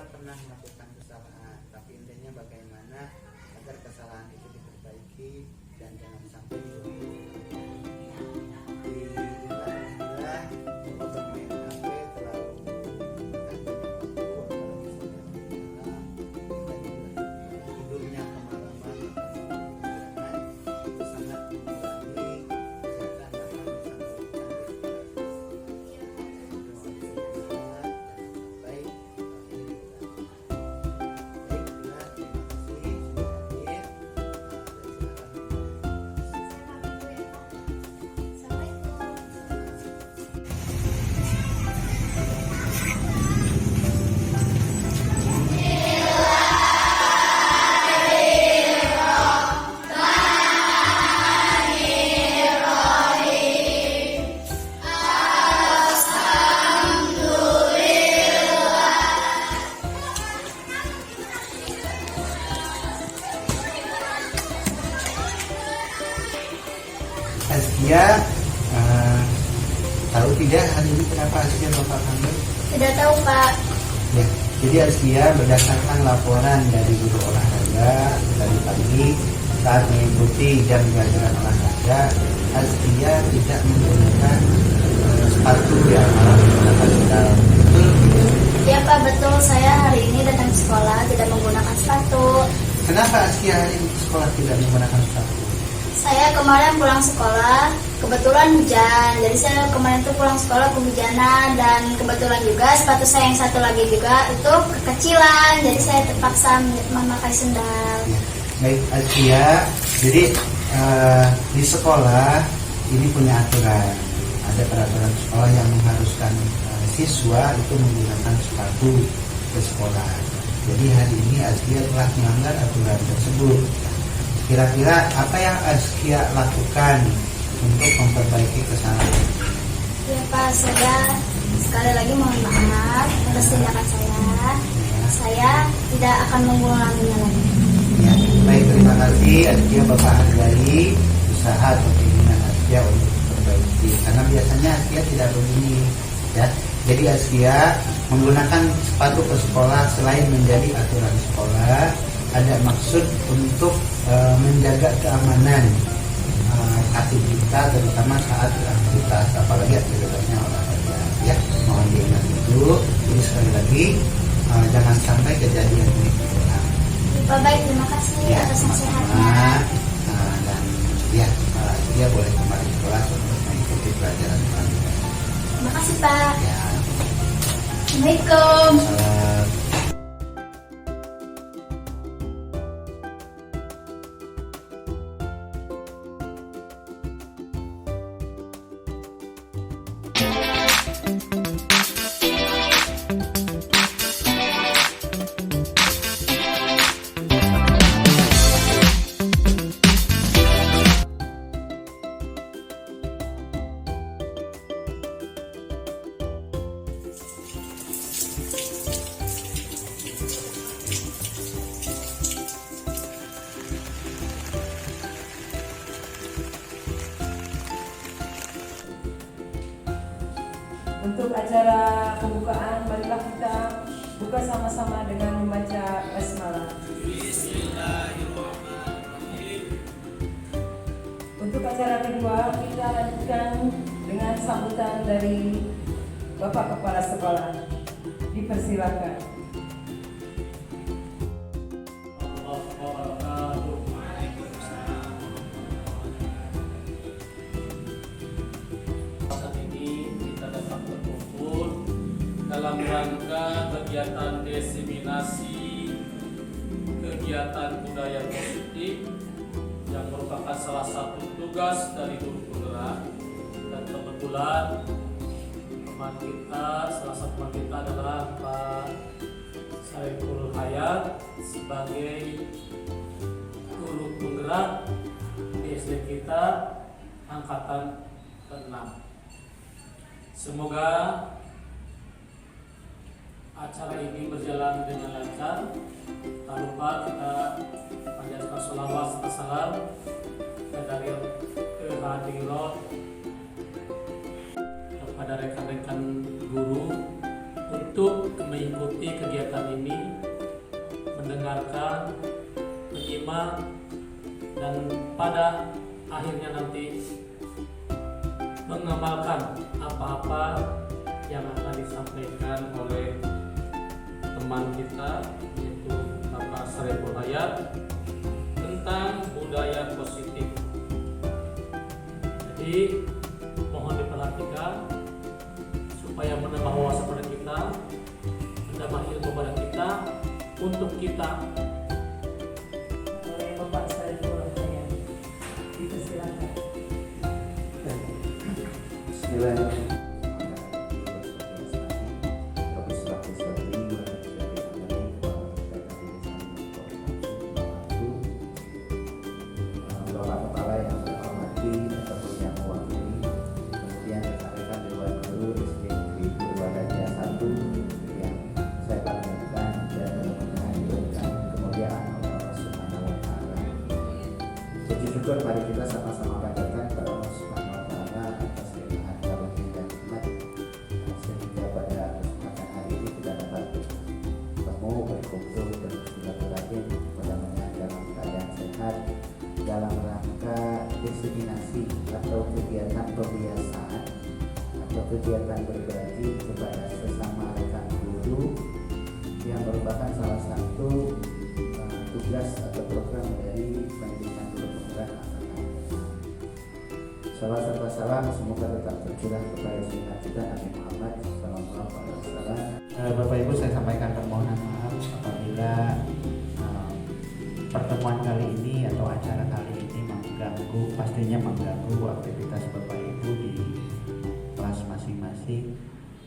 orang pernah melakukan kesalahan, tapi intinya bagaimana agar kesalahan itu diperbaiki dan jangan sampai diulangi. Alhamdulillah, untuk bermain HP terlalu tidurnya kemalaman itu sangat mengurangi kesehatan Azkia, tahu tidak hari ini kenapa Azkia Bapak panggil? Tidak tahu, Pak. Ya, jadi Azkia berdasarkan laporan dari guru olahraga tadi pagi saat mengikuti jam pelajaran olahraga, Azkia tidak menggunakan sepatu yang menggunakan sandal. Betul? Ya, Pak, betul. Saya hari ini datang ke sekolah tidak menggunakan sepatu. Kenapa Azkia hari ini ke sekolah tidak menggunakan sepatu? Saya kemarin pulang sekolah, kebetulan hujan. Jadi saya kemarin tuh pulang sekolah kehujanan dan kebetulan juga sepatu saya yang satu lagi juga itu kekecilan. Jadi saya terpaksa memakai sendal. Baik Azkia, jadi di sekolah ini punya aturan. Ada peraturan sekolah yang mengharuskan siswa itu menggunakan sepatu ke sekolah. Jadi hari ini Azkia telah melanggar aturan tersebut. Kira-kira apa yang Azkia lakukan untuk memperbaiki kesalahan? Ya, Pak, saya sekali lagi mohon maaf atas tindakan saya. Saya tidak akan mengulanginya lagi. Ya, baik, terima kasih Azkia, Bapak hargai usaha atau keinginan Azkia untuk memperbaiki. Karena biasanya Azkia tidak begini, ya. Jadi Azkia menggunakan sepatu ke sekolah selain menjadi aturan sekolah, ada maksud untuk menjaga keamanan kaki kita, terutama saat beraktivitas, apalagi aktivitasnya olahraga. Ya, mohon diingat itu. Jadi sekali lagi jangan sampai kejadian ini terulang. Pak, baik, terima kasih Ya, atas sama-sama. nasihatnya. Dan ya, dia boleh kembali ke kelas untuk mengikuti pelajaran selanjutnya. Terima kasih, Pak. Ya, Assalamualaikum. salam. Untuk acara pembukaan, marilah kita buka sama-sama dengan membaca basmalah. Untuk acara kedua, kita lanjutkan dengan sambutan dari Bapak Kepala Sekolah. Dipersilakan. Dalam rangka kegiatan diseminasi kegiatan budaya positif yang merupakan salah satu tugas dari guru penggerak, dan kebetulan salah satu teman kita adalah Pak Saiful Hayat sebagai guru penggerak di SD kita angkatan ke-6. Semoga acara ini berjalan dengan lancar. Tak lupa kita panjatkan sholawat serta salam dari kehadirat kepada rekan-rekan guru untuk mengikuti kegiatan ini, mendengarkan, menyimak, dan pada akhirnya nanti mengamalkan apa-apa yang akan disampaikan oleh teman kita, yaitu Bapak Sariful Hayat, tentang budaya positif. Jadi mohon diperhatikan supaya menambah wawasan pada kita, menambah ilmu pada kita, untuk kita. Oleh Bapak Sariful Hayat, dipersilakan. Bismillahirrahmanirrahim. Bapak Kepala yang saya hormati ataupun yang mewakili, kemudian rekan-rekan Dewan Guru SD Negeri Purwadadi 1 yang saya banggakan dan mudah-mudahan diberikan kemuliaan oleh Allah Subhanahu wa Ta'ala. Puji syukur mari kita sama-sama panjatkan kepada Allah Subhanahu wa Ta'ala atas limpahan karunia dan nikmat sehingga pada kesempatan hari ini kita dapat bertemu, berkumpul, bersilaturahim, mudah-mudahan dalam keadaan sehat, dalam rangka diseminasi atau kegiatan pembiasaan atau kegiatan berbagi kepada sesama rekan guru yang merupakan salah satu tugas atau program dari pendidikan guru penggerak angkatan. Salawat serta salam semoga tetap tercurah kepada junjungan kita Nabi Muhammad SAW. Bapak Ibu, saya sampaikan permohonan maaf apabila pertemuan kali ini atau acara kali ini pastinya mengganggu aktivitas Bapak Ibu di kelas masing-masing.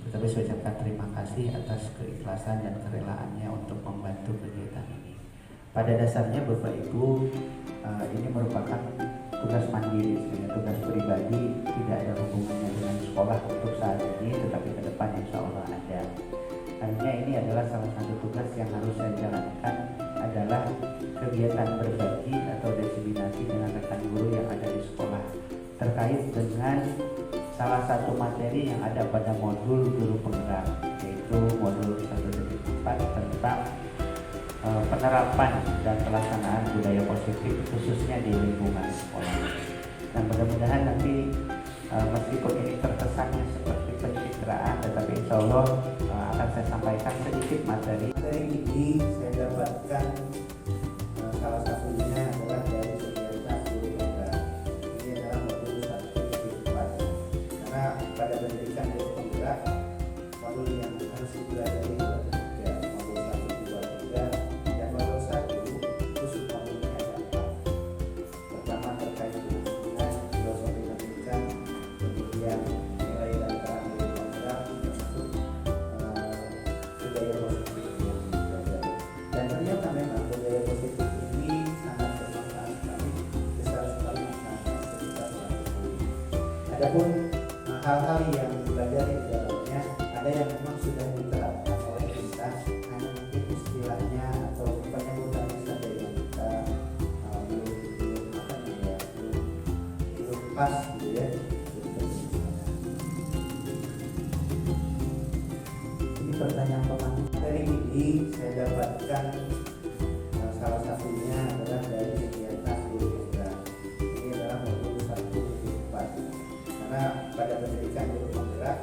Tetapi saya ucapkan terima kasih atas keikhlasan dan kerelaannya untuk membantu kegiatan ini. Pada dasarnya Bapak Ibu, ini merupakan tugas mandiri, tugas pribadi, tidak ada hubungannya dengan sekolah untuk saat ini, tetapi ke depan insya Allah ada. Artinya ini adalah salah satu tugas yang harus saya jalankan, adalah kegiatan berbagi atau diseminasi dengan rekan guru yang ada di sekolah terkait dengan salah satu materi yang ada pada modul guru penggerak, yaitu modul 1.4 tentang penerapan dan pelaksanaan budaya positif khususnya di lingkungan sekolah. Nah, mudah-mudahan nanti meskipun ini terkesannya seperti pencitraan, tetapi insya Allah akan saya sampaikan sedikit materi. Materi ini saya dapatkan salah satunya adalah dari kegiatan guru penggerak. Ini adalah modul 1.4. Karena pada pendidikan guru penggerak, modul yang harus dipelajari itu ada 3, modul 1, 2, 3, dan modul 1 khusus modulnya ada 4. Pertama terkait dengan filosofi pendidikan, kemudian nilai dan peran guru penggerak, termasuk budaya positif yang dipelajari. Dan ternyata memang budaya positif ini sangat bermanfaat sekali, besar sekali manfaatnya ketika selaku guru. Adapun hal-hal yang dipelajari di dalamnya ada yang memang sudah diterapkan oleh kita, hanya mungkin istilahnya atau penyebutannya saja yang kita belum pas gitu ya. Ini pertanyaan teman. Dari ini saya dapatkan salah satunya adalah dari kegiatan guru penggerak. Ini adalah modul 1.4. Karena pada pendidikan guru penggerak,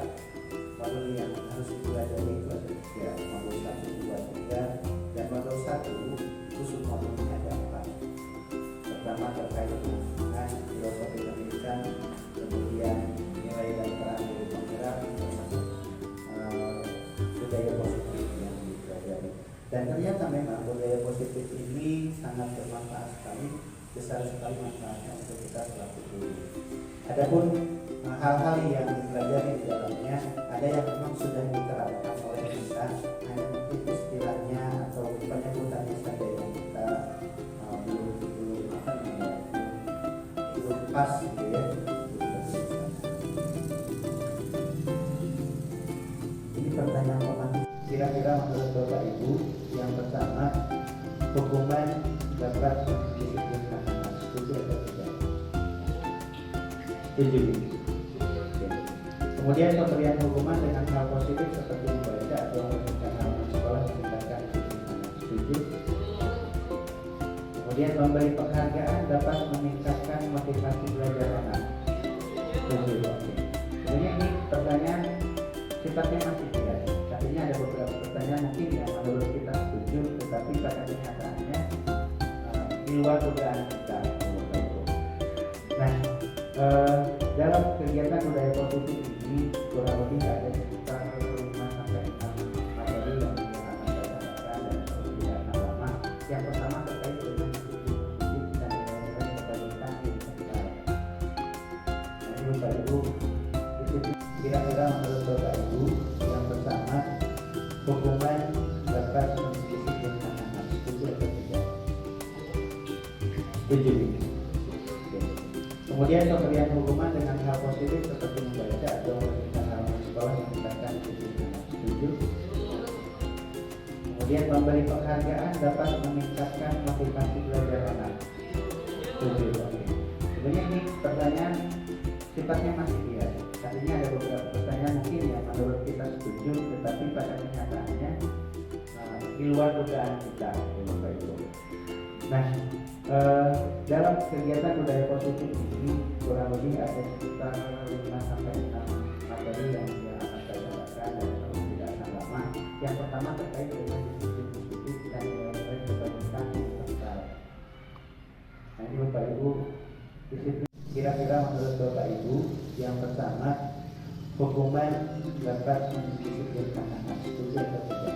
modul yang harus dipelajari itu ada 3, modul 1, 2, 3, dan modul 1 khusus modulnya ada 4. Pertama terkait dengan filosofi pendidikan, kemudian nilai dan peran guru penggerak, termasuk budaya positif yang dipelajari. Dan ternyata memang budaya positif ini sangat bermanfaat sekali, besar sekali manfaatnya untuk kita selaku guru. Adapun hal-hal yang dipelajari di dalamnya ada yang memang sudah diterapkan oleh kita, hanya mungkin istilahnya atau penyebutannya saja yang kita belum pas gitu ya. Ini pertanyaan teman. Kira-kira menurut Bapak Ibu, yang pertama, hukuman dapat mendisiplinkan anak, setuju atau tidak? Setuju. Kemudian pemberian hukuman dengan hal positif seperti membaca atau meresmikan halaman sekolah meningkatkan kedisiplinan. Setuju? Kemudian memberi penghargaan dapat meningkatkan motivasi belajar anak. Setuju? Oke. Sebenarnya ini pertanyaan sifatnya masih tidak. Artinya ada beberapa pertanyaan mungkin yang menurut kita setuju, tetapi pada kenyataannya di luar dugaan kita. Nah, dalam kegiatan budaya positif ini kurang lebih ada sekitar 5-6 materi yang akan saya sampaikan dan tidak akan lama. Yang pertama terkait dengan disiplin positif dan nilai-nilai kebaikan di masyarakat. Nah, ini Bapak Ibu, disiplin kira-kira menurut Bapak Ibu yang pertama, hukuman dapat mendisiplinkan anak. Setuju atau tidak? Setuju. Kemudian pemberian hukuman dengan hal positif seperti membaca atau meresmikan halaman sekolah meningkatkan disiplin anak. Setuju? Kemudian memberi penghargaan dapat meningkatkan motivasi belajar anak. Setuju? Oke. Sebenarnya ini pertanyaan sifatnya masih bias. Artinya ada beberapa pertanyaan mungkin yang menurut kita setuju, tetapi pada kenyataannya di luar dugaan kita, Bapak Ibu. Nah, dalam kegiatan budaya positif ini kurang lebih ada sekitar 5-6 materi yang akan saya sampaikan dan tidak akan lama. Yang pertama terkait dengan disiplin positif dan nilai-nilai kebaikan yang terkenal. Nah, ini Bapak Ibu, disiplin kira-kira menurut Bapak Ibu yang pertama, hukuman dapat mendisiplinkan anak. Setuju atau tidak?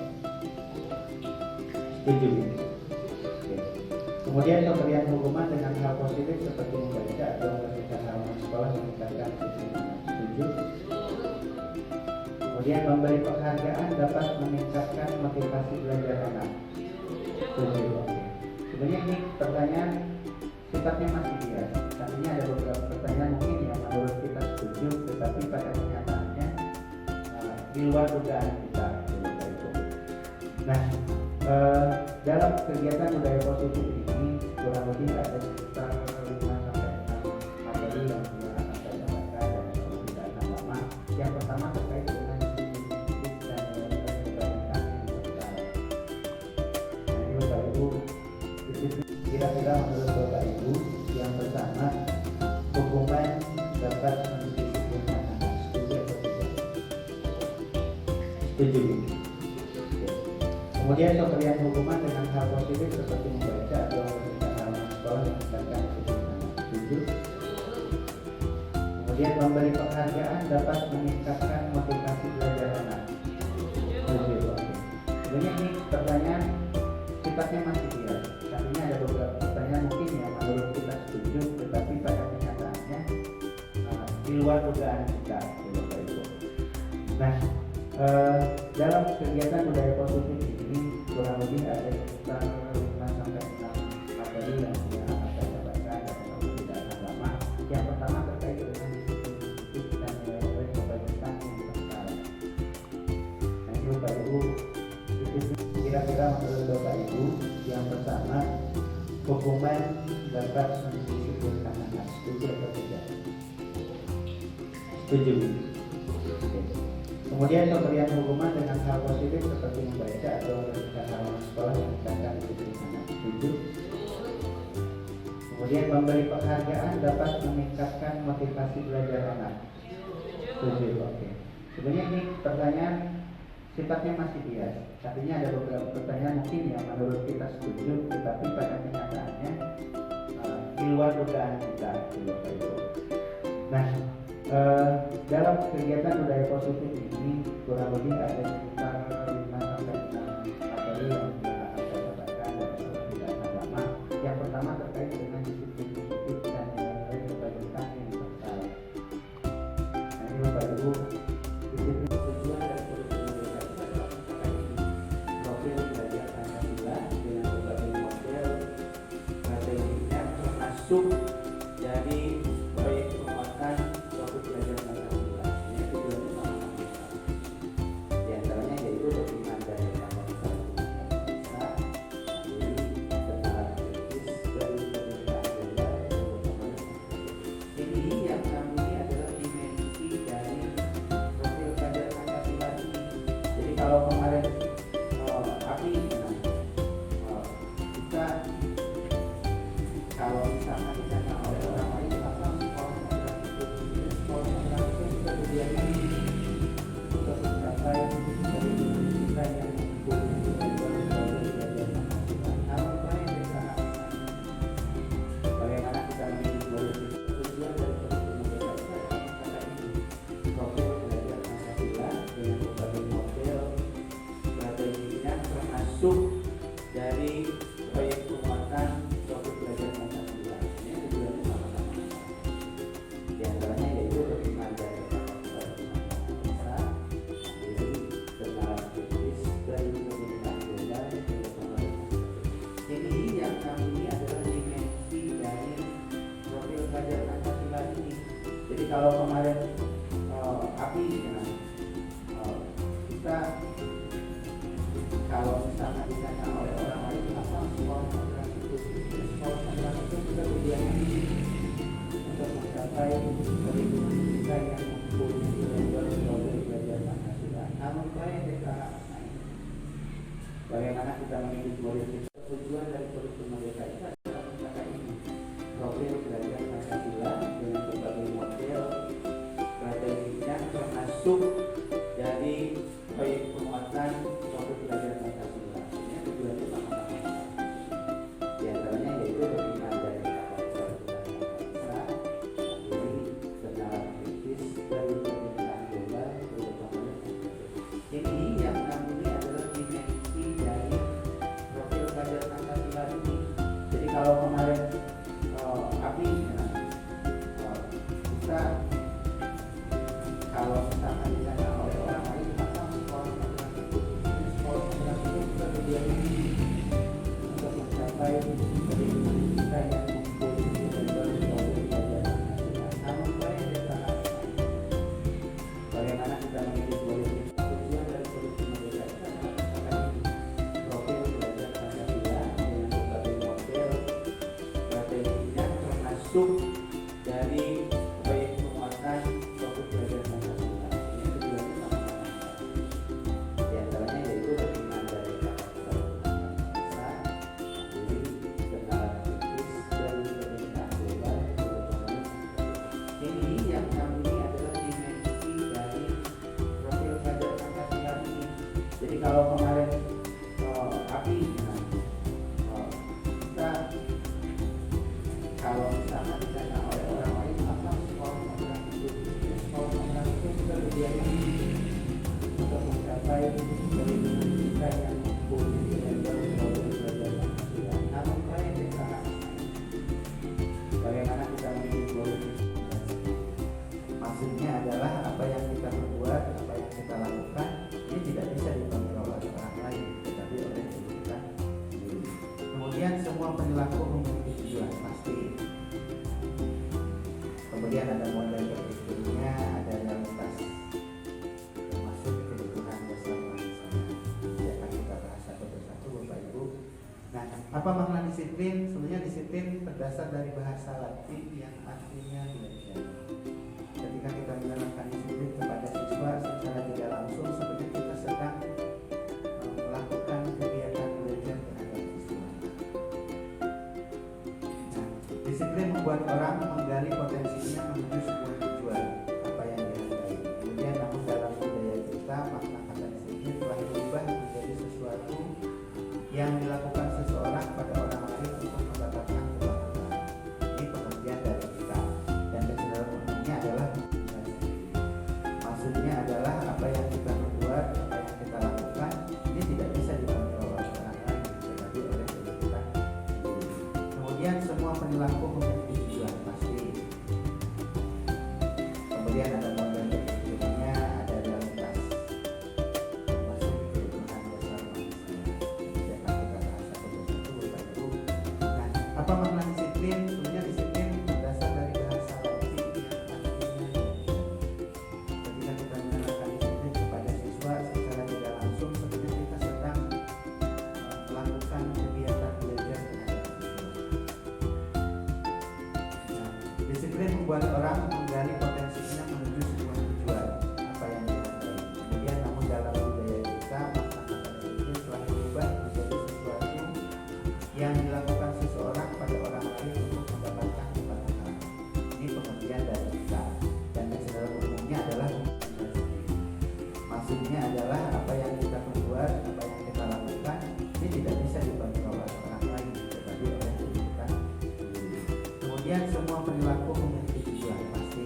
Setuju. Kemudian pemberian hukuman dengan hal positif seperti membaca atau meresmikan halaman sekolah meningkatkan disiplin anak. Setuju? Kemudian memberi penghargaan dapat meningkatkan motivasi belajar anak. Setuju? Oke. Sebenarnya ini pertanyaan sifatnya masih bias. Artinya ada beberapa pertanyaan mungkin yang menurut kita setuju, tetapi pada kenyataannya di luar dugaan kita. Nah, dalam kegiatan budaya positif ini kurang lebih ada sekitar 5-6 materi yang akan saya sampaikan dan tidak akan lama. Yang pertama terkait dengan disiplin positif dan nilai-nilai kebaikan yang terkenal. Nah, ini Bapak Ibu, disiplin kira-kira menurut Bapak Ibu yang pertama, hukuman dapat mendisiplinkan anak. Setuju atau tidak? Setuju. Kemudian pemberian hukuman dengan hal positif seperti membaca atau meresmikan halaman sekolah meningkatkan disiplin anak. Setuju? Kemudian memberi penghargaan dapat meningkatkan motivasi belajar anak. Setuju? Oke. Sebenarnya ini pertanyaan sifatnya masih bias. Artinya ada beberapa pertanyaan mungkin yang menurut kita setuju, tetapi pada kenyataannya di luar dugaan kita, Bapak Ibu. Nah, dalam kegiatan budaya positif ini kurang lebih ada sekitar 5-6 materi yang akan saya sampaikan dan tidak akan lama. Yang pertama terkait dengan disiplin positif dan nilai-nilai kebaikan yang terkenal. Nah, ini Bapak Ibu, disiplin kira-kira menurut Bapak Ibu yang pertama, hukuman dapat mendisiplinkan anak. Setuju atau tidak? Setuju. Kemudian pemberian hukuman dengan hal positif seperti membaca atau meresmikan halaman sekolah meningkatkan disiplin anak. Setuju? Kemudian memberi penghargaan dapat meningkatkan motivasi belajar anak. Setuju? Oke. Sebenarnya ini pertanyaan sifatnya masih bias. Artinya ada beberapa pertanyaan mungkin yang menurut kita setuju, tetapi pada kenyataannya di luar dugaan kita, Bapak Ibu. Nah, dalam kegiatan budaya positif ini kurang lebih ada sekitar 5-6 materi yang akan saya sampaikan dan tidak akan lama. Yang pertama terkait dengan disiplin positif dan nilai-nilai kebaikan yang terkenal. Nah, ini Bapak Ibu, disiplin tujuan dan kurikulum profil belajar Pancasila dengan berbagai model strateginya termasuk dari proyek penguatan suatu belajar Pancasila, yaitu belajar di antaranya yaitu dokumen dari Pancasila, secara kritis dari pemerintahan daerah. Ini yang kami adalah dimensi dari profil belajar Pancasila ini. Jadi kalau kemarin kalau kemarin api, kita kalau misalkan ditanya oleh orang lain apa sekolah penggerak itu, sekolah penggerak itu kita tujuannya untuk mencapai perlindungan kita yang mempunyai belajar Pancasila. Namun bagaimana kita mengikuti politik tujuan dari politik merdeka itu adalah mencapai ini, profil belajar Pancasila dengan berbagai model strateginya termasuk dari proyek penguatan profil belajar Pancasila. Ini tujuannya sama-sama. Di antaranya yaitu pembinaan dari kapasitas bangsa, jadi bernalar kritis dari pemerintahan global terutama. Ini yang namanya adalah dimensi dari profil belajar Pancasila ini. Jadi kalau kemarin api, kita kalau misalkan ditanya oleh orang lain maka sekolah penggerak itu, sekolah penggerak itu kita tujuannya untuk mencapai perlindungan kita yang mempunyai belajar Pancasila. Namun bagaimana kita mengikuti politik tujuan dari politik merdeka itu adalah mencapai profil belajar Pancasila dengan berbagai model strateginya termasuk dari proyek penguatan profil belajar Pancasila. Ini tujuannya sama-sama. Di antaranya yaitu pembinaan dari kapasitas bangsa, jadi bernalar kritis dari pemerintahan global terutama. Ini yang namanya adalah dimensi dari profil belajar Pancasila ini. Jadi kalau kemarin api, kita kalau misalkan ditanya oleh orang lain apa sekolah penggerak itu, sekolah penggerak itu kita tujuannya untuk mencapai perlindungan kita yang mempunyai belajar Pancasila. Namun bagaimana kita mengikuti politik? Maksudnya adalah apa yang kita perbuat, apa yang kita lakukan ini tidak bisa dikontrol oleh orang lain, tetapi oleh diri kita sendiri. Kemudian semua perilaku memiliki tujuan pasti. Kemudian ada model berpikirnya, ada realitas termasuk kebutuhan dasar manusia. Jadi akan kita bahas satu persatu, Bapak Ibu. Nah, apa makna disiplin? Sebenarnya disiplin berdasar dari bahasa Latin yang artinya belajar. Ketika kita menerapkan disiplin kepada siswa secara tidak langsung, sebenarnya kita sedang melakukan kegiatan belajar terhadap siswa. Nah, disiplin membuat orang menggali potensinya menuju sebuah tujuan apa yang dihargai. Kemudian namun dalam budaya kita makna kata disiplin telah berubah menjadi sesuatu yang dilakukan seseorang pada orang lain untuk mendapatkan kebahagiaan. Ini pengertian dari kita dan kecenderungan umumnya adalah maksudnya adalah apa yang kita perbuat, apa yang kita lakukan ini tidak bisa dikontrol oleh orang lain, tetapi oleh diri kita sendiri. Kemudian semua perilaku memiliki tujuan pasti. Kemudian ada model berpikirnya, ada realitas termasuk kebutuhan dasar manusia. Jadi akan kita bahas satu persatu, Bapak Ibu. Nah, apa makna disiplin? Sebenarnya disiplin berdasar dari bahasa Latin yang artinya ketika kita menerapkan disiplin kepada siswa secara tidak langsung, sebenarnya kita sedang melakukan kegiatan belajar terhadap siswa. Nah, disiplin membuat orang menggali potensinya menuju sebuah tujuan apa yang dihargai. Kemudian namun dalam budaya kita makna kata disiplin telah berubah menjadi sesuatu yang dilakukan seseorang pada orang lain untuk mendapatkan kebahagiaan. Ini pengertian dari kita dan kecenderungan umumnya adalah maksudnya adalah apa yang kita perbuat, apa yang kita lakukan ini tidak bisa dikontrol oleh orang lain, tetapi oleh diri kita sendiri. Kemudian semua perilaku memiliki tujuan pasti.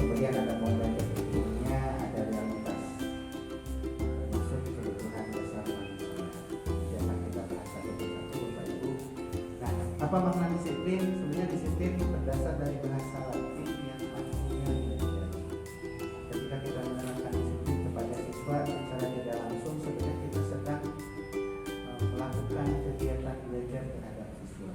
Kemudian ada model berpikirnya, ada realitas termasuk kebutuhan dasar manusia. Jadi akan kita bahas satu persatu, Bapak Ibu. Nah, apa makna disiplin? Sebenarnya disiplin berdasar dari bahasa Latin yang artinya belajar. Ketika kita menerapkan disiplin kepada siswa secara tidak langsung, sebenarnya kita sedang melakukan kegiatan belajar terhadap siswa.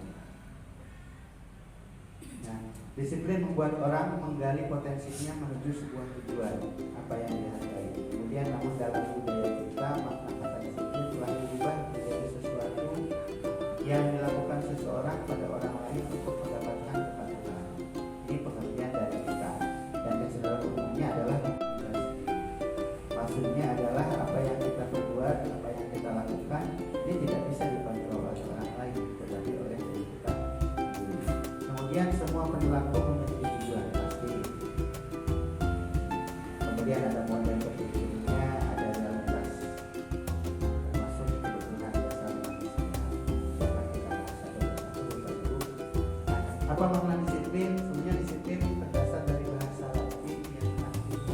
Nah, disiplin membuat orang menggali potensinya menuju sebuah tujuan apa yang dihargai. Kemudian namun dalam budaya kita makna kata disiplin telah berubah menjadi sesuatu yang dilakukan seseorang pada orang lain untuk mendapatkan kepatuhan. Ini pengertian dari kita, dan kecenderungan umumnya adalah maksudnya adalah apa yang kita perbuat, apa yang kita lakukan ini tidak bisa dikontrol oleh orang lain, tetapi oleh diri kita sendiri. Kemudian semua perilaku memiliki tujuan pasti. Kemudian ada model berpikirnya, ada realitas, termasuk kebutuhan dasar manusia. Dapat kita bahas satu persatu. Apa makna disiplin? Sebenarnya disiplin berdasar dari bahasa Latin yang artinya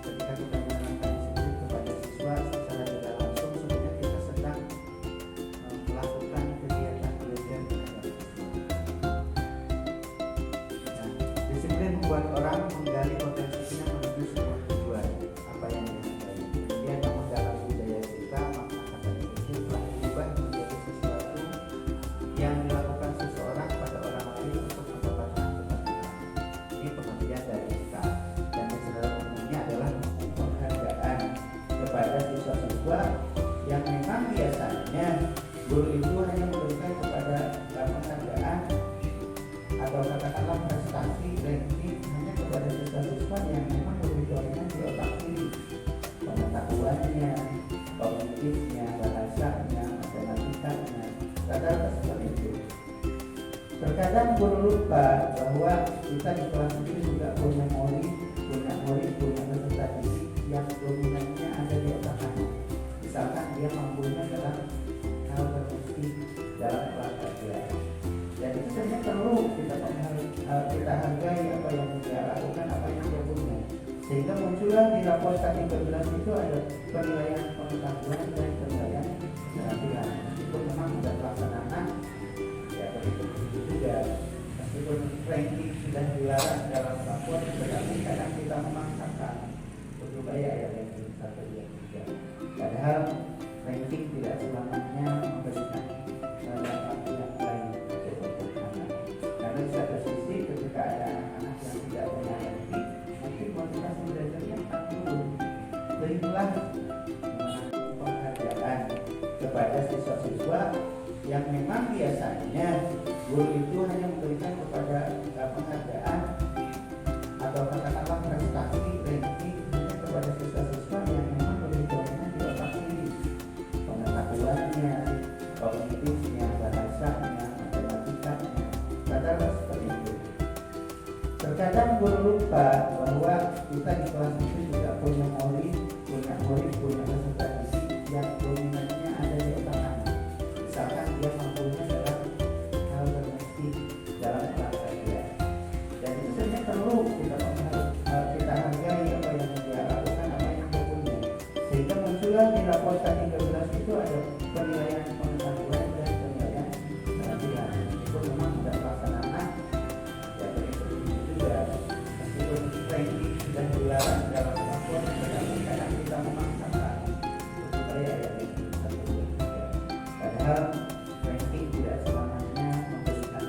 ketika kita menerapkan disiplin kepada siswa secara tidak langsung, sebenarnya kita sedang melakukan kegiatan belajar terhadap siswa. Nah, disiplin membuat orang menggali potensinya menuju sebuah tujuan apa yang dihargai. Kemudian namun dalam budaya kita makna kata disiplin telah berubah menjadi sesuatu yang dilakukan seseorang pada orang lain untuk mendapatkan kepatuhan. Ini pengertian dari kita, dan kecenderungan umumnya adalah penghargaan kepada siswa-siswa yang memang biasanya guru itu hanya memberikan kepada penghargaan atau katakanlah prestasi ranking hanya kepada siswa-siswa yang memang kebutuhannya di otak kiri, pengetahuannya, kognitifnya, bahasanya, matematikanya, rata-rata seperti itu. Terkadang guru lupa bahwa kita di kelas itu juga punya murid, punya peserta didik yang dominannya ada di otak anak. Misalkan dia mampunya dalam hal berfungsi dalam kelas pelajaran. Dan itu sebenarnya perlu kita hargai apa yang dia lakukan, apa yang dia punya. Sehingga muncullah di rapor K13 itu ada penilaian pengetahuan dan penilaian keterampilan. Meskipun memang sudah pelaksanaan, ya begitu juga. Meskipun ranking sudah dilarang dalam rapor, tetapi kadang kita memaksakan untuk bayar ya ranking 1, 2, 3. Padahal ranking tidak selamanya memberikan dampak yang baik untuk anak. Karena di satu sisi ketika ada anak-anak yang tidak punya ranking, mungkin motivasi belajarnya akan turun. Berilah penghargaan kepada siswa-siswa yang memang biasanya guru itu hanya memberikan kepada penghargaan atau katakanlah prestasi ranking hanya kepada siswa-siswa yang memang kebutuhannya di otak kiri, pengetahuannya, kognitifnya, bahasanya, matematikanya, rata-rata seperti itu. Terkadang guru lupa bahwa kita di kelas itu juga punya murid, punya peserta didik yang dominannya ada di otak anak. Misalkan dia mampunya dalam hal berfungsi dalam kelas pelajaran. Dan itu sebenarnya perlu kita hargai apa yang dia lakukan, apa yang dia punya. Sehingga muncullah di rapor K13 itu ada penilaian pengetahuan dan penilaian keterampilan. Meskipun memang sudah pelaksanaan, ya begitu juga. Meskipun ranking sudah dilarang dalam rapor, tetapi kadang kita memaksakan untuk bayar ya ranking 1, 2, 3. Padahal ranking tidak selamanya memberikan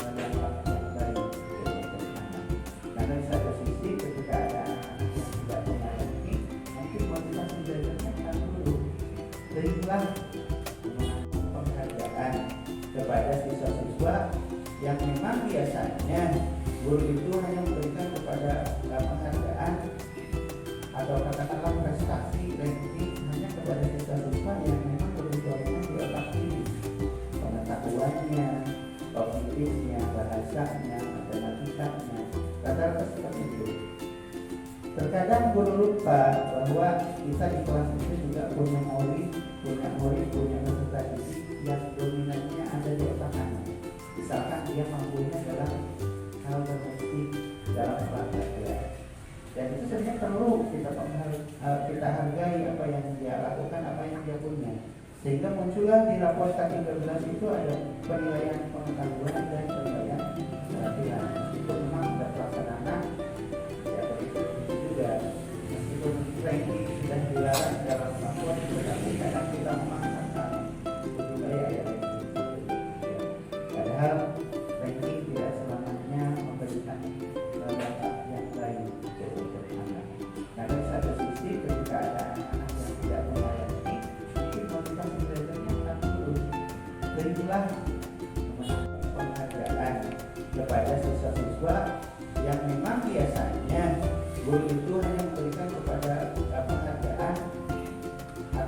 dampak yang baik untuk anak. Karena di satu sisi ketika ada anak-anak yang tidak punya ranking, mungkin motivasi belajarnya akan turun. Berilah penghargaan kepada siswa-siswa yang memang biasanya guru itu hanya memberikan kepada penghargaan atau katakanlah prestasi ranking hanya kepada siswa-siswa yang memang kebutuhannya di otak kiri, pengetahuannya, kognitifnya, bahasanya, matematikanya, rata-rata seperti itu. Terkadang guru lupa bahwa kita di kelas itu juga punya murid, punya peserta didik yang dominannya ada di otak anak. Misalkan dia mampunya dalam hal berfungsi dalam kelas pelajaran. Dan itu sebenarnya perlu kita hargai apa yang dia lakukan, apa yang dia punya. Sehingga muncullah di rapor K13 itu ada penilaian pengetahuan dan penilaian keterampilan. Meskipun memang sudah pelaksanaan, ya begitu juga. Meskipun ranking sudah dilarang dalam rapor, tetapi kadang kita memaksakan untuk bayar ya ranking 1, 2, 3. Padahal ranking tidak selamanya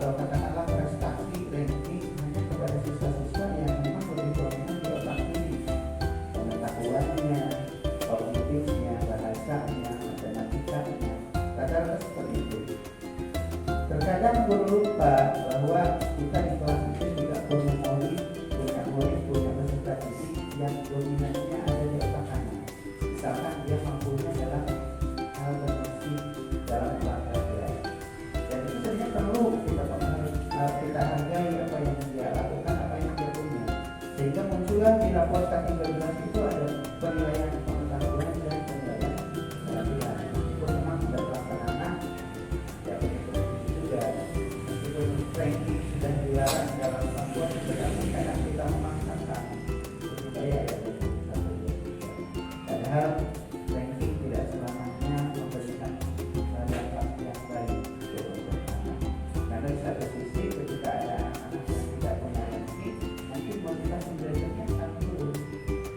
atau katakanlah prestasi ranking hanya kepada siswa-siswa yang memang lebih dominan di otak kiri, pengetahuannya, kognitifnya, bahasanya, matematikanya, rata-rata seperti itu. Terkadang guru lupa bahwa kita di kelas itu juga punya murid, punya peserta didik yang dominannya ada di otak kanan. Misalkan dia mampunya dalam hal bermusik, dalam olahraga, dan itu sebenarnya perlu kita hargai apa yang dia lakukan, apa yang dia punya, sehingga muncullah di rapor K13 itu ada penilaian pengetahuan dan penilaian keterampilan. Itu memang sudah pelaksanaan, ya begitu juga. Meskipun ranking sudah dilarang dalam satuan, tetapi kadang kita memaksakan supaya ada padahal ranking tidak selamanya memberikan dampak yang baik untuk anak. Karena di satu sisi ketika ada anak yang tidak punya ranking, nanti motivasi belajarnya akan turun.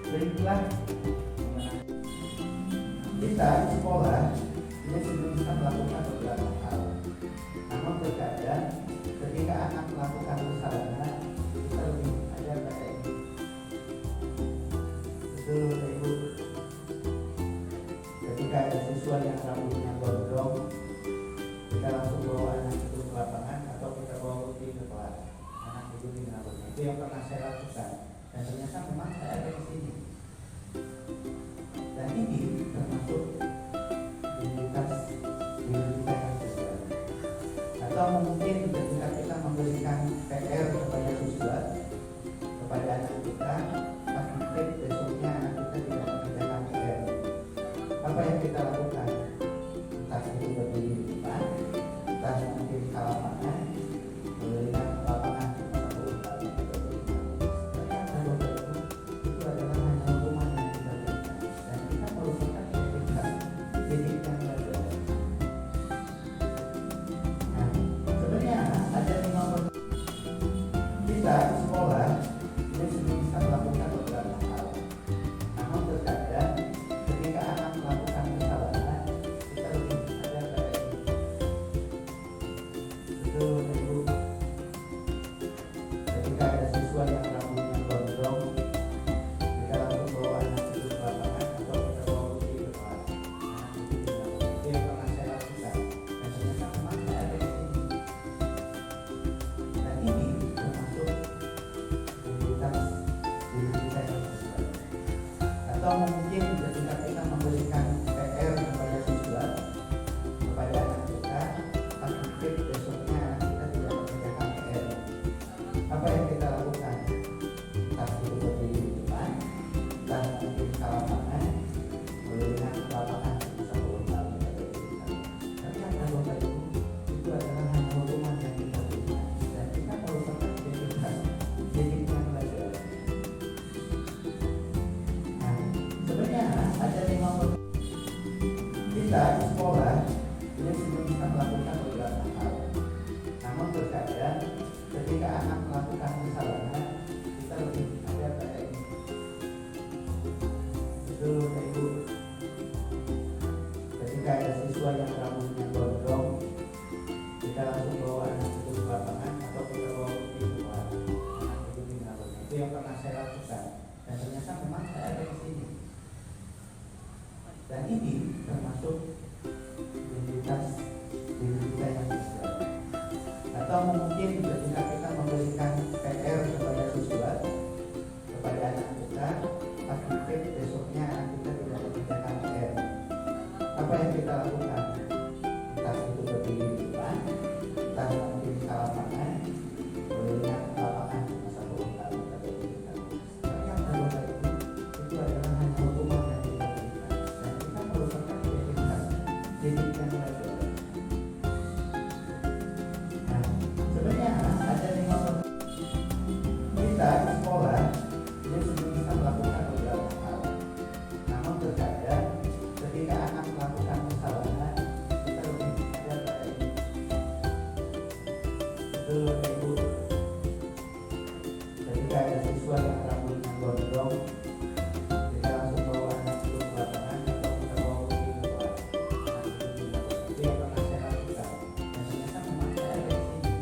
Berilah kita di sekolah ini sebelum kita melakukan beberapa hal. Namun terkadang ketika anak melakukan kesalahan, kita lebih ada pada ini. Betul, Ibu. Ketika ada siswa yang rambutnya gondrong, kita langsung bawa anak itu ke lapangan atau kita bawa rutin ke kelas. Anak itu di rambutnya. Itu yang pernah saya lakukan. Dan ternyata memang saya ada di sini. Dan ini termasuk identitas siswa. Atau mungkin ketika kita memberikan PR kepada siswa, kepada anak kita, pasti besoknya anak kita tidak mengerjakan PR. Apa yang kita lakukan? Entah itu berdiri di depan, entah mungkin di lapangan, memberikan lapangan satu kali berdiri. Itu adalah hanya hukuman yang kita berikan, dan kita merupakan identitas didikan belajar. Nah, sebenarnya ada 5 kita di sekolah ini sebelum bisa melakukan beberapa hal. Namun terkadang ketika anak melakukan kesalahan, kita lebih ada pada ini. Betul, Ibu. Ketika ada siswa yang rambutnya gondrong, kita langsung bawa anak itu ke lapangan atau kita bawa rutin ke kelas. Anak itu di rambut. Itu yang pernah saya lakukan. Dan ternyata memang saya ada di sini. Dan ini termasuk identitas kita yang siswa. Atau mungkin ketika kita memberikan PR kepada siswa, kepada anak kita, pasti besoknya anak kita tidak mengerjakan PR. Apa yang kita lakukan? Entah itu berdiri di depan, entah mungkin ke lapangan, memberikan lapangan satu kali atau 2 kali. Tapi kalau itu adalah hanya hukuman yang kita berikan, dan kita merupakan identitas didikan belajar. Nah, sebenarnya ada 5 kita di sekolah ini sebelum kita melakukan beberapa hal. Namun terkadang ketika anak melakukan kesalahan, kita lebih ada pada ini. Betul, Ibu. Ketika ada siswa yang rambutnya gondrong, kita langsung bawa anak itu ke lapangan atau kita bawa rutin ke kelas. Anak itu di rambutnya. Itu yang pernah saya lakukan. Dan ternyata memang saya ada di sini. Dan ini termasuk identitas kita yang siswa. Atau mungkin ketika kita memberikan PR kepada siswa, kepada anak kita, pasti besoknya anak kita tidak mengerjakan PR. Apa yang kita lakukan? Entah itu berdiri di depan, entah mungkin ke lapangan, memberikan lapangan satu kali atau 2 kali. Tapi kalau itu adalah hanya hukuman yang kita berikan, dan kita merupakan identitas didikan belajar. Nah, sebenarnya ada 5 kita di sekolah ini sebelum bisa melakukan beberapa hal. Namun terkadang ketika anak melakukan kesalahan, kita lebih ada pada ini. Betul, Ibu. Ketika ada siswa yang rambutnya gondrong, kita langsung bawa anak itu ke lapangan atau kita bawa rutin ke kelas. Anak itu di rambut. Itu yang pernah saya lakukan. Dan ternyata memang saya ada di sini.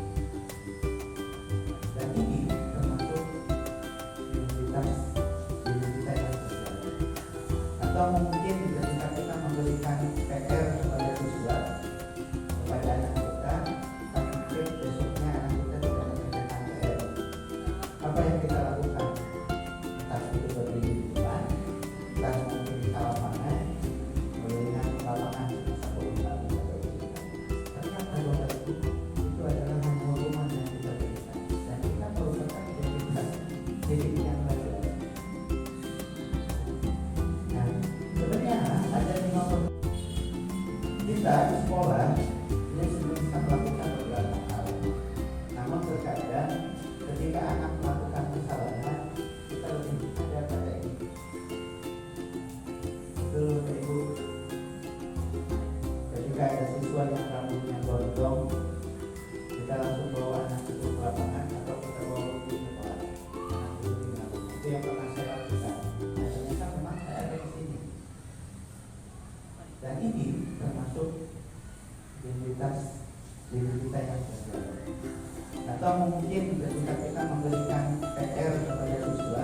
atau mungkin ketika kita memberikan PR kepada siswa,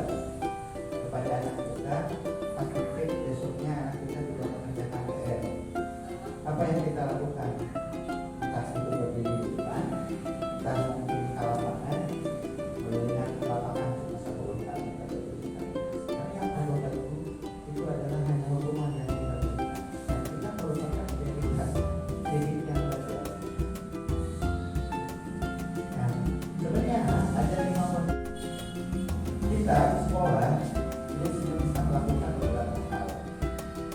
kepada anak kita, takutnya besoknya anak kita tidak mengerjakan PR. Apa yang kita lakukan? Entah itu berdiri di depan, entah mungkin ke lapangan, melihat ke lapangan cuma 10 kali atau 7 kali. Tapi yang anggota itu adalah hanya hukuman yang kita berikan. Dan kita merupakan didik yang belajar. Nah, sebenarnya ada 5 model. Kita sekolah ini sudah bisa melakukan beberapa hal.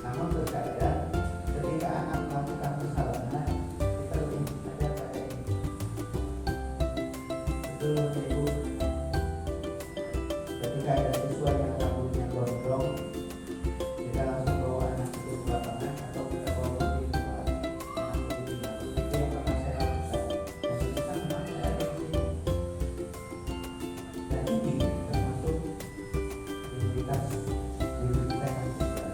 Namun terkadang ketika anak melakukan kesalahan, kita lebih ada pada ini. Itu Ibu, ketika ada siswa yang rambutnya gondrong, kita langsung bawa anak itu ke lapangan atau kita bawa pergi ke tempat anak itu tinggal. Itu yang pernah saya lakukan. Dan kita memang saya ada di sini. Dan ini termasuk identitas diri kita yang siswa.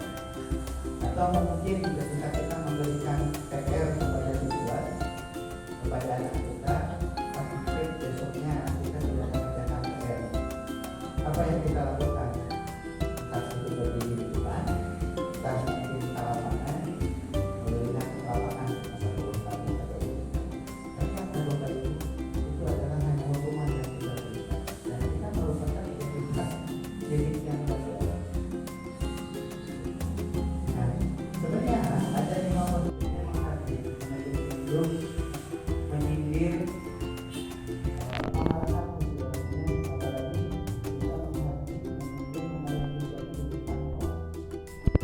Atau mungkin ketika kita memberikan PR kepada siswa, kepada anak kita, takutnya besoknya anak kita tidak mengerjakan PR. Apa yang kita lakukan? Entah itu berdiri di depan, entah mungkin ke lapangan, melihat ke lapangan cuma 10 kali atau 20 kali. Tapi yang anggota itu adalah hanya hukuman yang kita berikan. Dan kita merupakan identitas didik yang belajar. Nah, sebenarnya ada 5 model yang menghadapi hidup, menyindir, mengarahkan pembelajarannya, apalagi kita menghadapi menyindir, melayani sesuatu di depan orang. Itu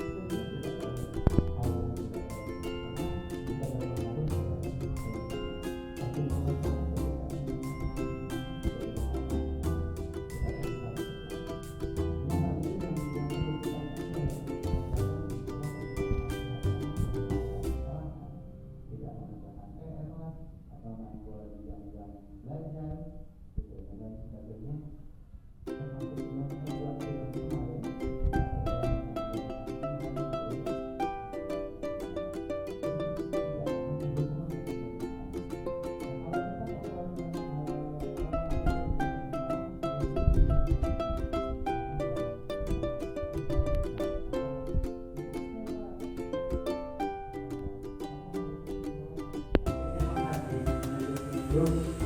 tidak boleh. Hal yang tidak boleh. Karena kita berpengaruh kepada siswa. Tapi menurut saya, tidak mengerjakan PR lah, atau main bola di jam-jam belajar, gitu, dan lain sebagainya. Termasuk yang kita buat di kemarin, menyindir, mengarahkan pembelajarannya, apalagi kita menghadapi menyindir, melayani sesuatu di depan orang. Itu tidak boleh. Hal yang tidak boleh. Karena kita berpengaruh kepada siswa. Tapi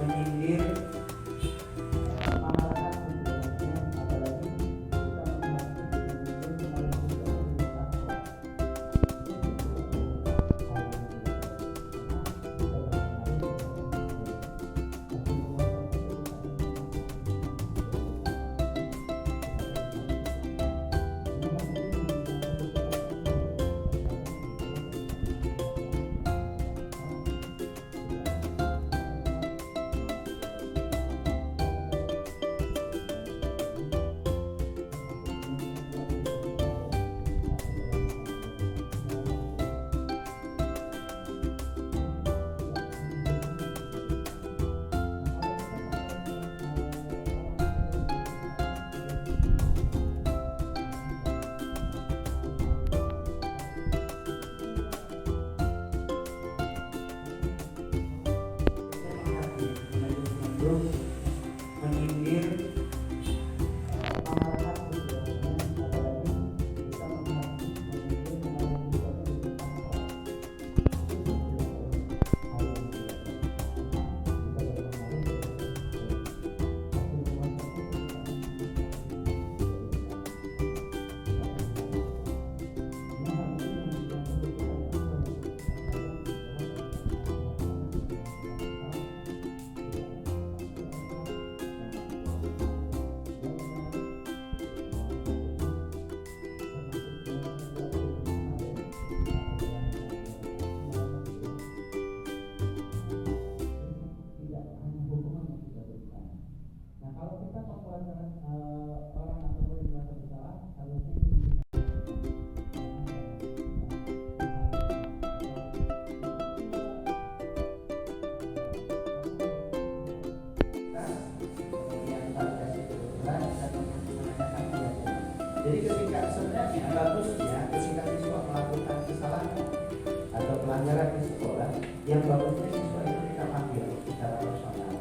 menyindir, mengarahkan pembelajarannya, apalagi kita menghadapi menyindir, melayani sesuatu di depan orang. Itu tidak boleh. Hal yang tidak boleh. Karena kita berpengaruh kepada tidak hanya hukuman yang kita berikan. Nah, kalau kita membuat orang ataupun merasa bersalah, harusnya ini kemudian validasi kebetulan dan menanyakan pelajaran. Jadi ketika sebenarnya bagusnya ketika siswa melakukan kesalahan atau pelanggaran di sekolah, yang bagusnya siswa itu kita panggil secara personal.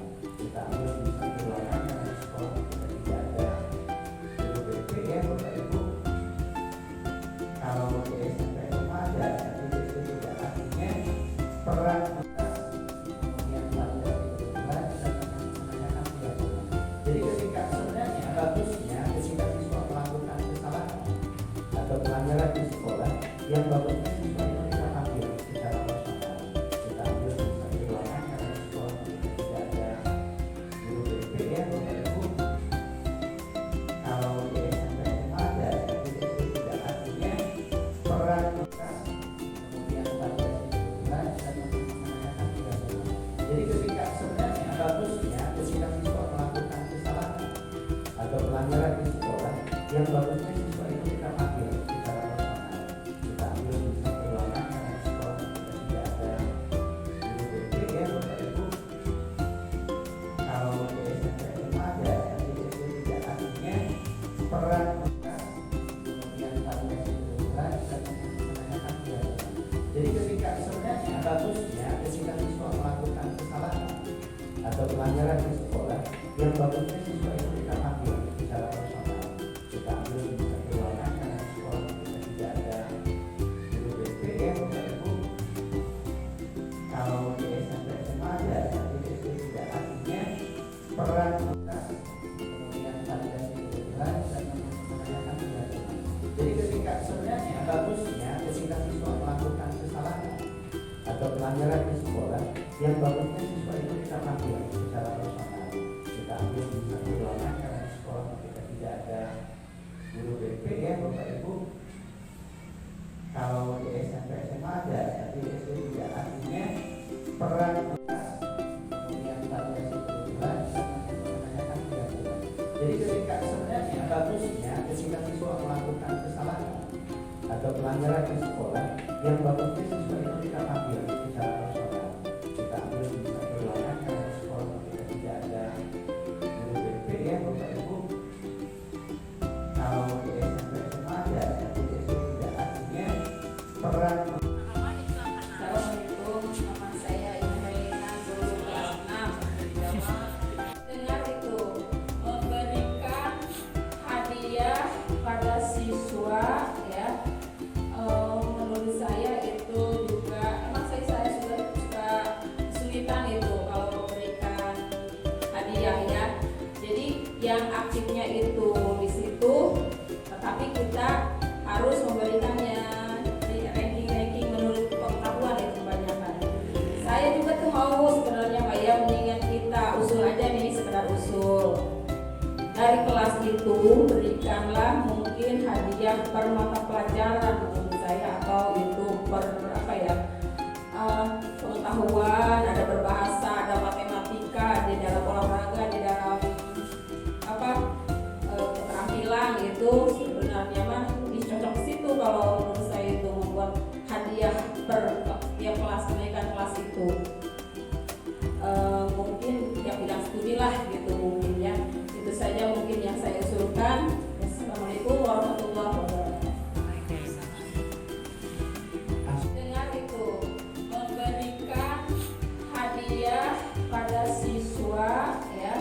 atau pelanggaran di sekolah yang bagusnya siswa itu kita panggil secara personal, kita ambil di satu ruangan karena di sekolah kita tidak ada guru BP ya Bapak Ibu. Kalau di SMP SMA ada, tapi di SD tidak. Artinya peran kita kemudian validasi kebetulan dan menanyakan kebetulan. Jadi ketika sebenarnya bagusnya ketika siswa melakukan kesalahan atau pelanggaran di sekolah yang bagusnya siswa itu kita panggil secara personal, kita ambil di satu ruangan karena di sekolah kita tidak ada guru BP ya Bapak Ibu. Kalau di SMP SMA ada, tapi di SD tidak. Artinya peran kita kemudian validasi kebetulan dan menanyakan kebetulan. Jadi ketika sebenarnya bagusnya ketika siswa melakukan kesalahan atau pelanggaran di sekolah yang bagusnya siswa itu kita panggil secara personal, kita ambil di satu ruangan karena di sekolah kita tidak ada guru BP ya Bapak Ibu. Kalau di SMP SMA ada, tapi di SD tidak. Artinya peran Assalamualaikum, nama saya Imelina, guru kelas 6. Dengar itu memberikan hadiah pada siswa ya. Menurut saya itu juga emang saya suka kesulitan itu kalau memberikan hadiah ya. Jadi yang aktifnya itu di situ, tetapi kita harus memberikannya di ranking menurut pengetahuan itu kebanyakan. Saya juga tuh mau sebenarnya Pak ya, mendingan kita usul aja nih, sekedar usul. Dari kelas itu berikanlah mungkin hadiah per mata pelajaran menurut saya, atau itu per apa ya, pengetahuan, ada berbahasa, ada matematika, di dalam olahraga, di dalam apa keterampilan itu sebenarnya mah dicocok situ kalau menurut saya itu membuat hadiah per tiap kelas, kenaikan kelas itu. Mungkin yang bidang studi lah gitu mungkin ya. Itu saja mungkin yang saya usulkan. Assalamualaikum warahmatullahi wabarakatuh. Dengar itu memberikan hadiah pada siswa ya.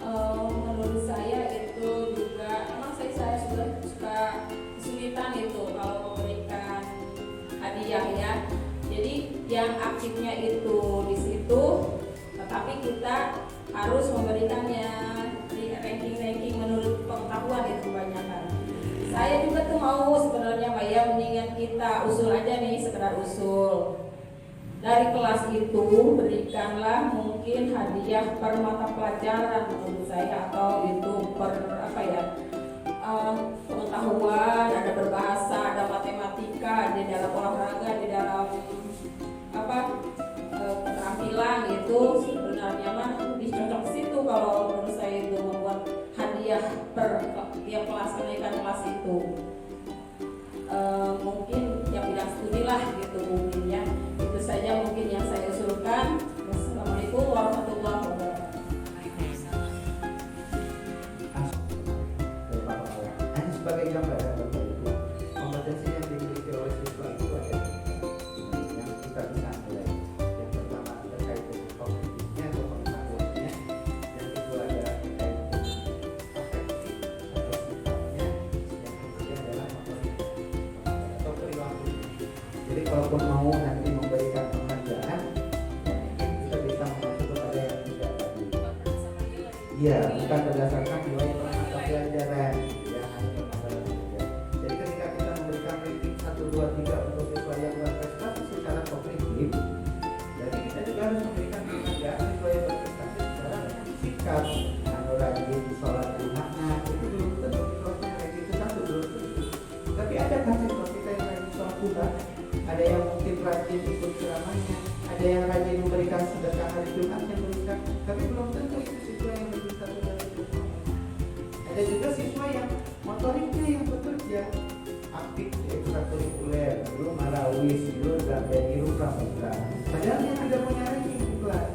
Menurut saya itu juga emang saya suka kesulitan itu kalau memberikan hadiah ya. Jadi yang aktifnya itu di situ, tetapi kita harus memberikannya di ranking menurut pengetahuan itu kebanyakan. Saya juga tuh mau sebenarnya Pak ya, mendingan kita usul aja nih, sekedar usul. Dari kelas itu berikanlah mungkin hadiah per mata pelajaran menurut saya, atau itu per apa ya, pengetahuan, ada berbahasa, ada matematika, di dalam olahraga, di dalam apa keterampilan itu sebenarnya mah dicocok situ kalau menurut saya itu membuat hadiah per tiap kelas, kenaikan kelas itu. Mungkin yang bidang studi lah gitu mungkin ya. Itu saja mungkin yang saya usulkan. Wassalamualaikum warahmatullahi wabarakatuh. hanya sebagai gambaran Bapak Ibu, kompetensi yang dimiliki oleh siswa itu ada yang kita bisa nilai. Yang pertama terkait dengan kognitifnya atau pengetahuannya, yang kedua adalah terkait dengan afektif atau sifatnya, yang ketiga adalah motorik atau perilaku. Jadi kalaupun mau nanti memberikan penghargaan, ya mungkin kita bisa mengacu kepada yang tidak tadi. Iya, bukan berdasarkan nilai per mata pelajaran. Jadi ketika kita memberikan rating 1, 2, 3 untuk siswa yang berprestasi secara kognitif, jadi kita juga harus memberikan penghargaan siswa yang berprestasi secara sikap, rajin sholat rumahnya, itu belum tentu siswanya rating 1, belum tentu. Tapi ada kan siswa kita yang rajin sholat Jumat, ada yang mungkin rajin ikut ceramahnya, ada yang rajin memberikan sedekah hari Jumat yang memberikan, tapi belum tentu itu siswa yang rating 1 dan rating 2. Ada juga siswa yang motoriknya yang bekerja aktif di ekstrakurikuler, belum marawis, belum jadi pramuka. Padahal yang tidak punya ranking di kelas.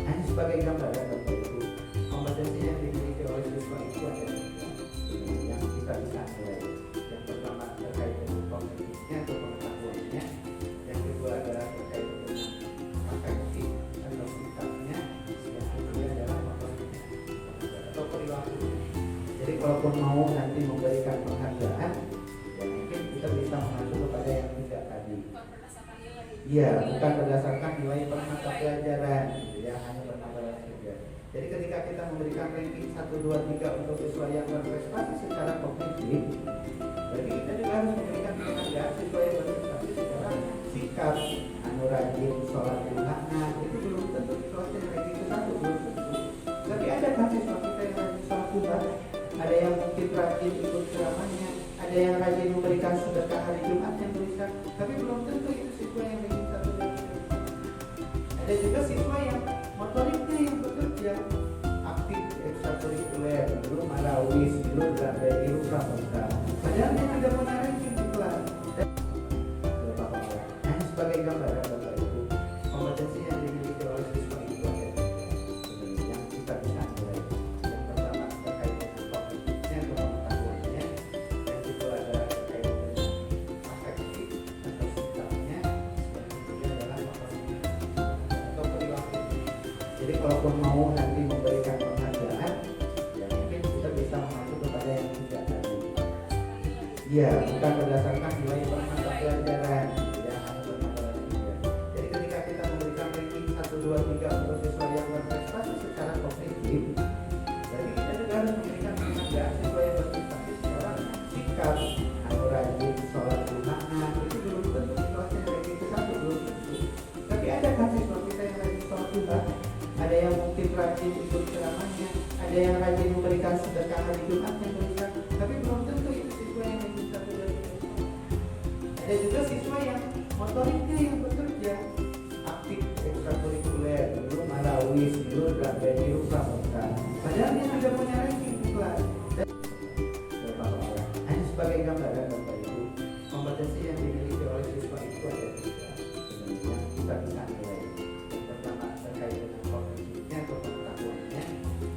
Hanya sebagai gambaran Bapak Ibu, kompetensi yang dimiliki oleh siswa itu ada yang kita bisa nilai. Yang pertama terkait dengan kognitifnya atau pengetahuannya, yang kedua adalah terkait dengan afektif kalaupun mau nanti memberikan penghargaan, ya mungkin kita bisa mengacu kepada yang tiga tadi. Iya, bukan berdasarkan nilai per mata pelajaran, ya hanya penambahan saja. Jadi ketika kita memberikan ranking 1, 2, 3 untuk siswa yang berprestasi secara kognitif, jadi kita juga harus memberikan penghargaan siswa yang berprestasi secara sikap, rajin, sholat duhanya, itu belum tentu siswanya ranking ke 1, belum tentu. Tapi ada kan siswa kita yang rajin sholat duha, ada yang mungkin rajin ikut ceramahnya, ada yang rajin memberikan sedekah hari Jumat yang tulisan, tapi belum tentu itu siswa yang ranking 1 dan 2. Ada juga siswa yang motoriknya yang bekerja aktif ekstrakurikuler, dulu marawis, dulu berada di pramuka, padahal yang ada punya ranking di kelas. Hanya sebagai gambaran Bapak Ibu, kompetensi yang dimiliki oleh siswa itu ada tiga yang kita bisa nilai. Yang pertama terkait dengan kognitifnya atau pengetahuannya, yang kedua adalah terkait dengan afektif atau sikapnya, yang ketiga adalah motoriknya atau perilaku. Jadi kalaupun mau nanti memberikan penghargaan, ya mungkin kita bisa mengacu kepada yang tiga tadi. Iya, bukan berdasarkan nilai per mata pelajaran. Jadi ketika kita memberikan ranking 1, 2, 3 untuk siswa yang berprestasi secara kognitif, jadi kita juga harus memberikan penghargaan siswa yang berprestasi secara sikap, rajin, sholat duhanya, itu belum tentu siswanya ranking ke 1, belum tentu. Tapi ada kan siswa kita yang rajin sholat duha, ada yang mungkin rajin ikut ceramahnya, ada yang rajin memberikan sedekah hari Jumat yang tulisan, tapi belum tentu itu siswa yang ranking 1 dan 2. Ada juga siswa yang motoriknya yang bekerja aktif ekstrakurikuler, dulu marawis, dulu berada di pramuka, padahal yang ada punya ranking di kelas. Hanya sebagai gambaran Bapak Ibu, kompetensi yang dimiliki oleh siswa itu ada tiga yang kita bisa nilai. Yang pertama terkait dengan kognitifnya atau pengetahuannya,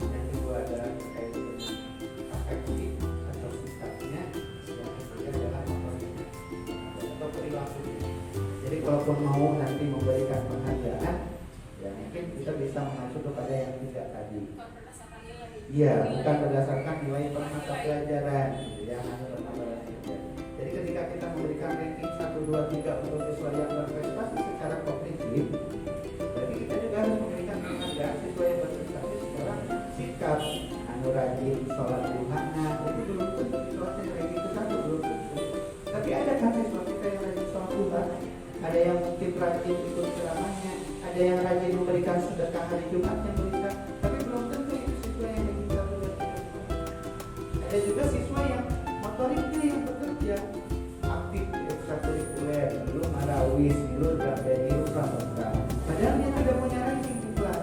yang kedua adalah terkait dengan afektif atau sikapnya, yang ketiga adalah motoriknya atau perilakunya. Jadi kalaupun mau nanti memberikan penghargaan, ya mungkin kita bisa mengacu kepada yang tiga tadi. Iya, bukan berdasarkan nilai per mata pelajaran, ya hanya penambahan saja. Jadi ketika kita memberikan ranking 1, 2, 3 untuk siswa yang berprestasi secara kognitif, jadi kita juga harus memberikan penghargaan siswa yang berprestasi secara sikap, rajin, sholat duhanya, itu belum tentu siswanya ranking ke 1, belum tentu. Tapi ada kan siswa kita yang rajin sholat duha, ada yang mungkin rajin ikut ceramahnya, ada yang rajin memberikan sedekah hari Jumat yang tulisan, tapi belum tentu itu siswa yang ranking 1 dan 2. Ada juga siswa yang motoriknya yang bekerja aktif ekstrakurikuler, dulu marawis, dulu berada di pramuka, padahal yang ada punya ranking di kelas.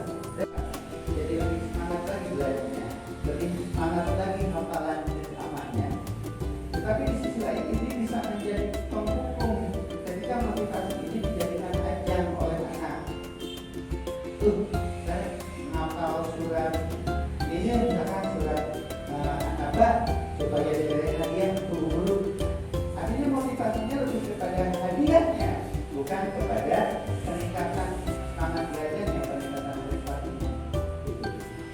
Jadi lebih semangat lagi belajarnya, lebih semangat lagi hafalan amalnya. Tetapi di sisi lain ini bisa menjadi penghubung ketika motivasi ini dijadikan ajang oleh anak. Saya menghafal surat ini, misalkan surat An-Naba, supaya diberi hadiah guru-guru. Artinya motivasinya lebih kepada hadiahnya, bukan kepada peningkatan semangat belajarnya, peningkatan prestasinya.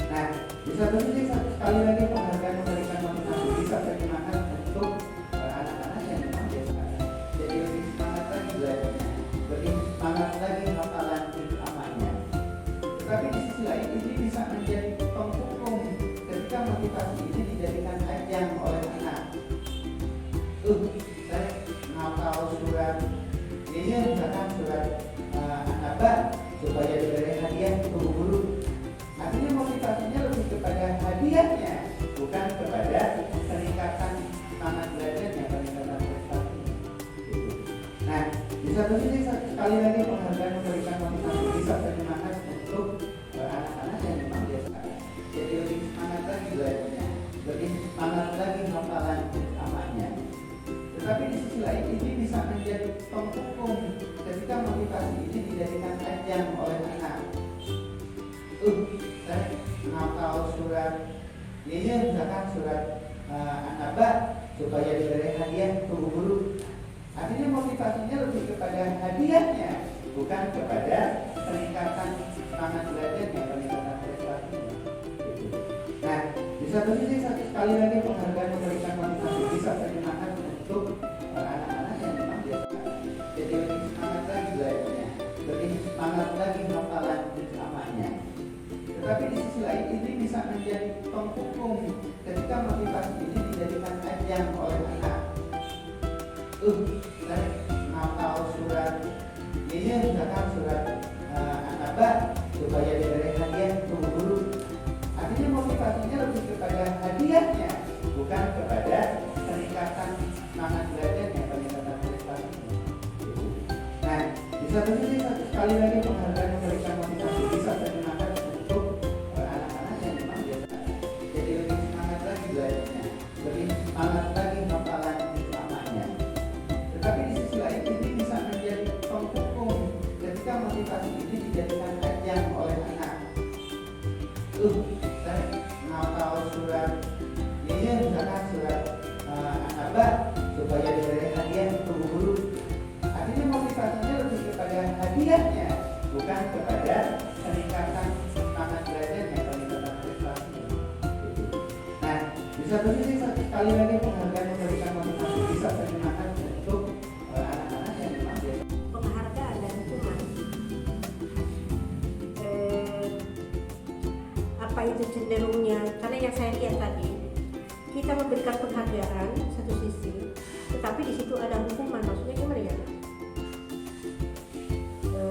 Nah, di satu sisi sekali lagi penghargaan memberikan motivasi bisa terjemahkan untuk anak-anak yang memang biasa. Jadi lebih semangat lagi belajarnya, lebih semangat lagi hafalan amalnya. Tetapi di sisi lain ini bisa menjadi penghubung ketika motivasi ini dijadikan ajang oleh anak. Saya menghafal surat ini, misalkan surat An-Naba, supaya diberi hadiah guru-guru. Artinya motivasinya lebih kepada hadiahnya, bukan kepada peningkatan semangat belajarnya, peningkatan prestasinya. Nah, di satu sisi sekali lagi penghargaan memberikan motivasi bisa terjemahkan untuk anak-anak yang memang biasa. Jadi lebih semangat lagi belajarnya, lebih semangat lagi hafalan amalnya. Tetapi di sisi lain ini bisa menjadi penghubung ketika motivasi ini dijadikan ajang oleh anak. Saya menghafal surat ini, misalkan surat An-Naba, supaya diberi hadiah guru-guru. Artinya motivasinya lebih kepada hadiahnya, bukan kepada peningkatan semangat belajarnya, peningkatan prestasinya. Nah, di satu sisi sekali lagi penghargaan memberikan motivasi bisa terjemahkan untuk anak-anak yang memang biasa. Jadi lebih semangat lagi belajarnya, lebih semangat lagi hafalan ceramahnya. Tetapi di sisi lain ini bisa menjadi penghubung ketika motivasi ini dijadikan ajang oleh anak. Saya ngapal surat ini misalkan surat An-Naba supaya diberi hadiah untuk guru. Artinya motivasinya lebih kepada hadiahnya, bukan kepada peningkatan semangat belajarnya, peningkatan prestasinya. Nah, di satu sisi sekali lagi penghargaan memberikan motivasi bisa terjemahkan untuk anak-anak yang memang biasa. Jadi lebih semangat lagi belajarnya, lebih semangat lagi hafalan ceramahnya. Tetapi di sisi lain ini bisa menjadi penghubung ketika motivasi ini dijadikan ajang oleh anak. Saya ngapal surat ini misalkan surat An-Naba supaya diberi hadiah untuk guru. Artinya motivasinya lebih kepada hadiahnya, bukan kepada peningkatan semangat belajarnya, peningkatan prestasinya. Nah, di satu sisi sekali lagi penghargaan memberikan motivasi bisa terjemahkan untuk anak-anak yang memang biasa. Penghargaan dan hukuman. Apa itu cenderungnya? Karena yang saya lihat tadi, kita memberikan penghargaan satu sisi, tetapi di situ ada hukuman. Maksudnya gimana ya?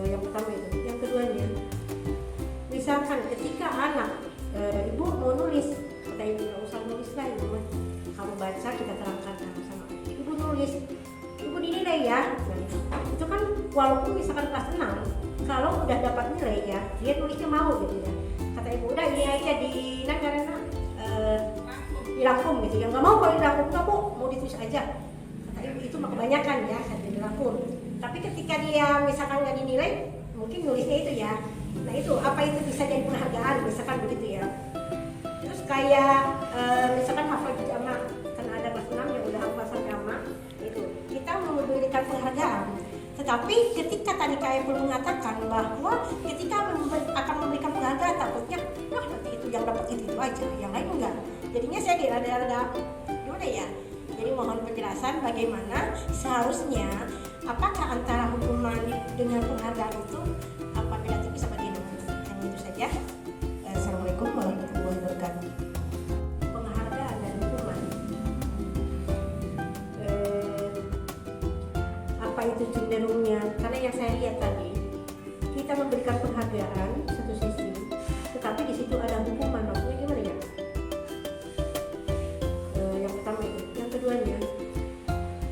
Yang pertama itu. Yang keduanya, misalkan ketika anak ibu mau nulis, kata ibu nggak usah nulis lah, ibu kamu baca kita terangkan sama-sama. Ibu nulis, ibu dinilai ya. Nah, itu kan walaupun misalkan kelas 6, kalau udah dapat nilai ya, dia nulisnya mau gitu ya. Kata ibu udah ini aja karena dirangkum gitu. Yang nggak mau kalau dirangkum nggak bu, mau ditulis aja. Kata ibu itu mah kebanyakan ya, kata dirangkum. Tapi ketika dia misalkan nggak dinilai, mungkin nulisnya itu ya. Nah itu apa itu bisa jadi penghargaan misalkan begitu ya. Terus kayak misalkan hafal jamaah, karena ada kelas 6 yang udah hafal sampai jamaah, itu kita memberikan penghargaan. Tetapi ketika tadi Kak Epul mengatakan bahwa ketika akan memberikan penghargaan takutnya nanti itu yang dapat itu aja, yang lain enggak. Jadinya saya rada-rada gimana ya. Jadi mohon penjelasan bagaimana seharusnya, apakah antara hukuman dengan penghargaan itu apabila itu bisa bagaimana. Hanya itu saja. Assalamualaikum warahmatullahi wabarakatuh. Penghargaan dan hukuman. Apa itu cenderungnya? Karena yang saya lihat tadi, kita memberikan penghargaan satu sisi, tetapi di situ ada hukuman. Maksudnya gimana ya? Yang pertama itu. Yang keduanya,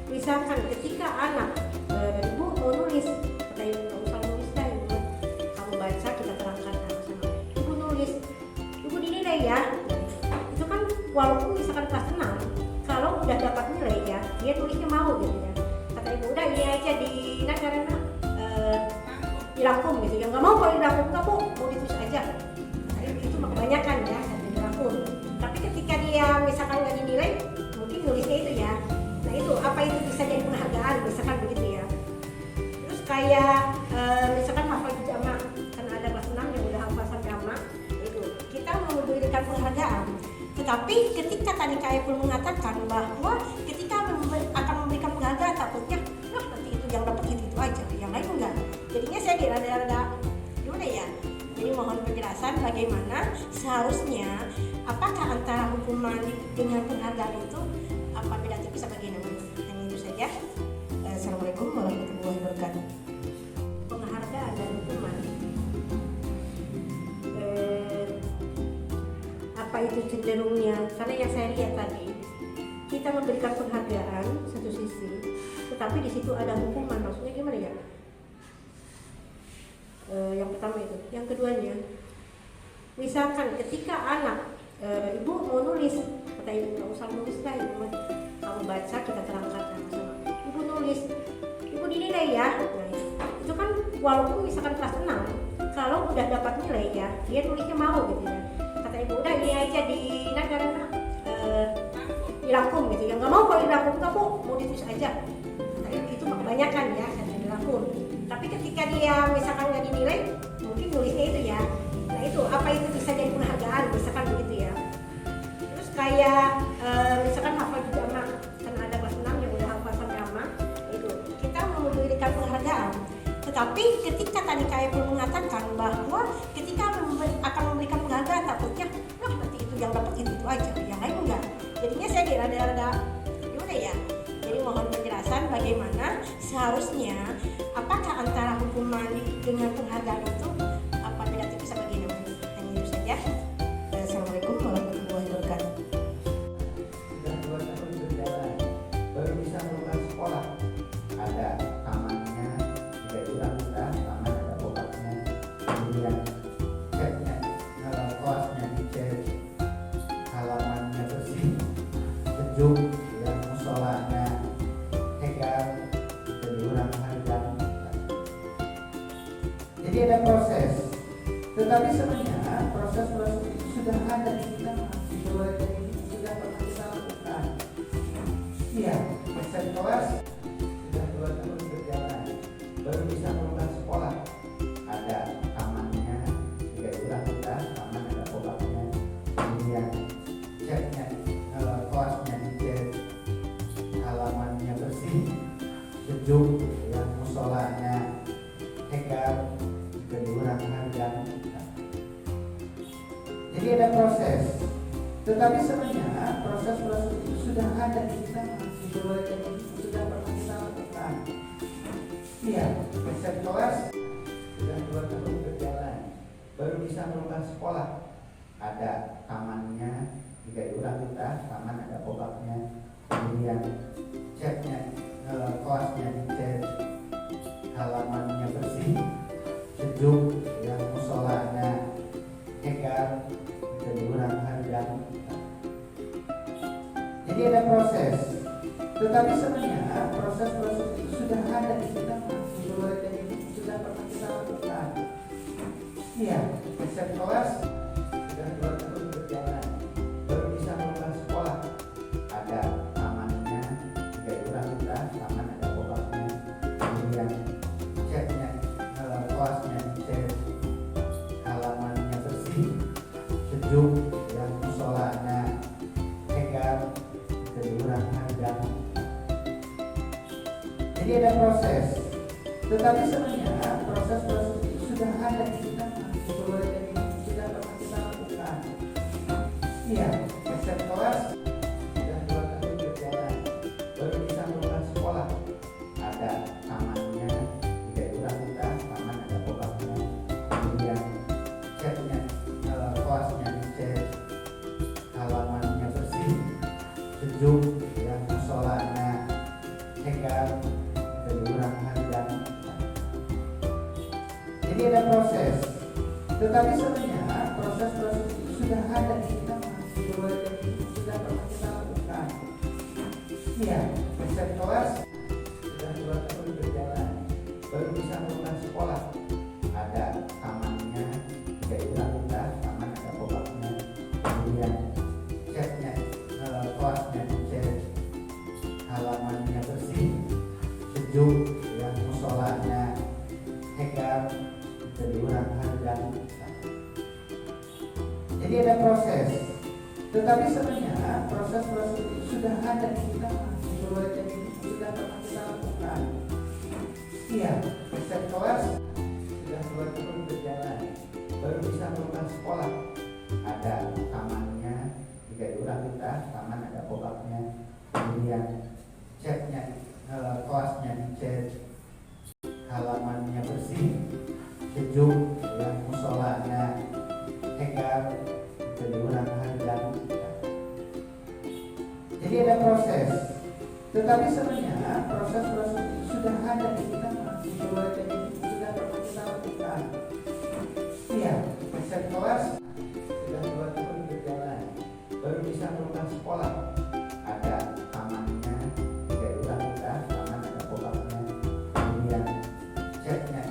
misalkan ketika anak ibu mau nulis, kata ibu nggak usah nulis lah, ibu kamu baca kita terangkan sama-sama. Ibu nulis, ibu dinilai ya. Itu kan walaupun misalkan kelas 6, kalau udah dapat nilai ya, dia nulisnya mau gitu ya. Kata ibu udah ini aja karena dirangkum gitu. Yang nggak mau kalau dirangkum nggak bu, mau ditulis aja. Kata ibu itu mah kebanyakan ya, kata dirangkum. Tapi ketika dia misalkan nggak dinilai, mungkin nulisnya itu ya. Nah itu apa itu bisa jadi penghargaan misalkan begitu ya. Terus kayak misalkan hafal jamaah, karena ada kelas 6 yang udah hafal sampai jamaah, itu kita memberikan penghargaan. Tetapi ketika tadi Kak Epul mengatakan bahwa ketika akan memberikan penghargaan takutnya nanti itu yang dapat itu aja, yang lain enggak. Jadinya saya rada-rada gimana ya. Jadi mohon penjelasan bagaimana seharusnya, apakah antara hukuman dengan penghargaan itu apabila itu bisa bagaimana. Hanya itu saja. Assalamualaikum warahmatullahi wabarakatuh. Penghargaan dan hukuman. Apa itu cenderungnya? Karena yang saya lihat tadi, kita memberikan penghargaan satu sisi, tetapi di situ ada hukuman. Maksudnya gimana ya? Yang pertama itu. Yang keduanya, misalkan ketika anak ibu mau nulis, kata ibu nggak usah nulis lah, ibu kamu baca kita terangkan sama-sama. Ibu nulis, ibu dinilai ya. Nah, itu kan walaupun misalkan kelas 6, kalau udah dapat nilai ya, dia nulisnya mau gitu ya. Kata ibu udah ini aja karena dirangkum gitu. Yang nggak mau kalau dirangkum nggak bu, mau ditulis aja. Kata ibu itu mah kebanyakan ya, kata dirangkum. Tapi ketika dia misalkan nggak dinilai, mungkin nulisnya itu ya. Nah itu apa itu bisa jadi penghargaan misalkan begitu ya. Terus kayak Tetapi ketika tadi KF mengatakan bahwa ketika akan memberikan penghargaan, takutnya berarti itu yang dapat itu aja, yang lain enggak. Jadinya saya rada-rada gimana ya. Jadi mohon penjelasan bagaimana seharusnya, apakah antara hukuman dengan penghargaan itu apa beda tipis apa gimana? Hanya itu saja. Assalamualaikum warahmatullahi wabarakatuh. Sudah 2 tahun berjalan, baru bisa mulai sekolah. Ada tamannya, tidak hilang kita, taman ada obatnya, kemudian catnya, kelasnya dicek, halamannya bersih, sejuk, yang musolanya hegar, jadi orang harga. Jadi ada proses, tetapi sebenarnya proses itu sudah ada di kita, di luar ini sudah pernah kita lakukan. Iya, persen kelas sudah 2 tahun berjalan, baru bisa mulai sekolah. Ada tamannya, tidak hilang kita, taman ada obatnya, kemudian catnya, kelasnya dicek, halamannya bersih, sejuk, yang musolanya hegar, jadi orang harga. Jadi ada proses, tetapi sebenarnya proses itu sudah ada di kita, di luar ini sudah pernah kita lakukan. Iya, persen kelas sudah 2 tahun berjalan, baru bisa mulai sekolah. Ada tamannya, tidak hilang kita, taman ada obatnya, kemudian catnya, kelasnya dicek, halamannya bersih, sejuk, yang musolanya hegar, jadi orang harga. Jadi ada proses, tetapi sebenarnya proses itu sudah ada di kita, di luar ini sudah pernah kita lakukan. Iya, persen kelas sudah 2 tahun berjalan, baru bisa mulai sekolah. Ada tamannya, tidak hilang kita, taman ada obatnya, kemudian catnya, kelasnya dicek, halamannya bersih, sejuk, yang musolanya hegar, jadi orang harga. Jadi ada proses, tetapi sebenarnya proses itu sudah ada di kita, di luar ini sudah pernah kita lakukan. Iya, persen kelas sudah 2 tahun berjalan, baru bisa mulai sekolah. Ada tamannya, tidak hilang kita, taman ada obatnya, kemudian catnya, kelasnya dicek, halamannya bersih, sejuk, yang musolanya hegar, jadi orang harga. Jadi ada proses, tetapi sebenarnya proses itu sudah ada di kita, di luar ini sudah pernah kita lakukan. Iya, persen kelas sudah 2 tahun berjalan, baru bisa mulai sekolah. Ada tamannya, tidak hilang kita, taman ada obatnya, kemudian catnya, kelasnya dicek, halamannya bersih, sejuk, yang musolanya hegar, jadi orang harga. Jadi ada proses, tetapi sebenarnya proses itu sudah ada di kita, di luar ini sudah pernah kita lakukan. Iya, persen kelas sudah 2 tahun berjalan, baru bisa mulai sekolah. Ada tamannya, tidak hilang kita, taman ada obatnya, kemudian catnya, kelasnya dicek, halamannya bersih, sejuk, yang musolanya hegar, jadi orang harga. Jadi ada proses, tetapi sebenarnya proses itu sudah ada di kita, di luar ini sudah pernah kita lakukan. Iya, persen kelas sudah 2 tahun berjalan, baru bisa mulai sekolah. Ada tamannya, tidak hilang kita, taman ada obatnya, kemudian catnya,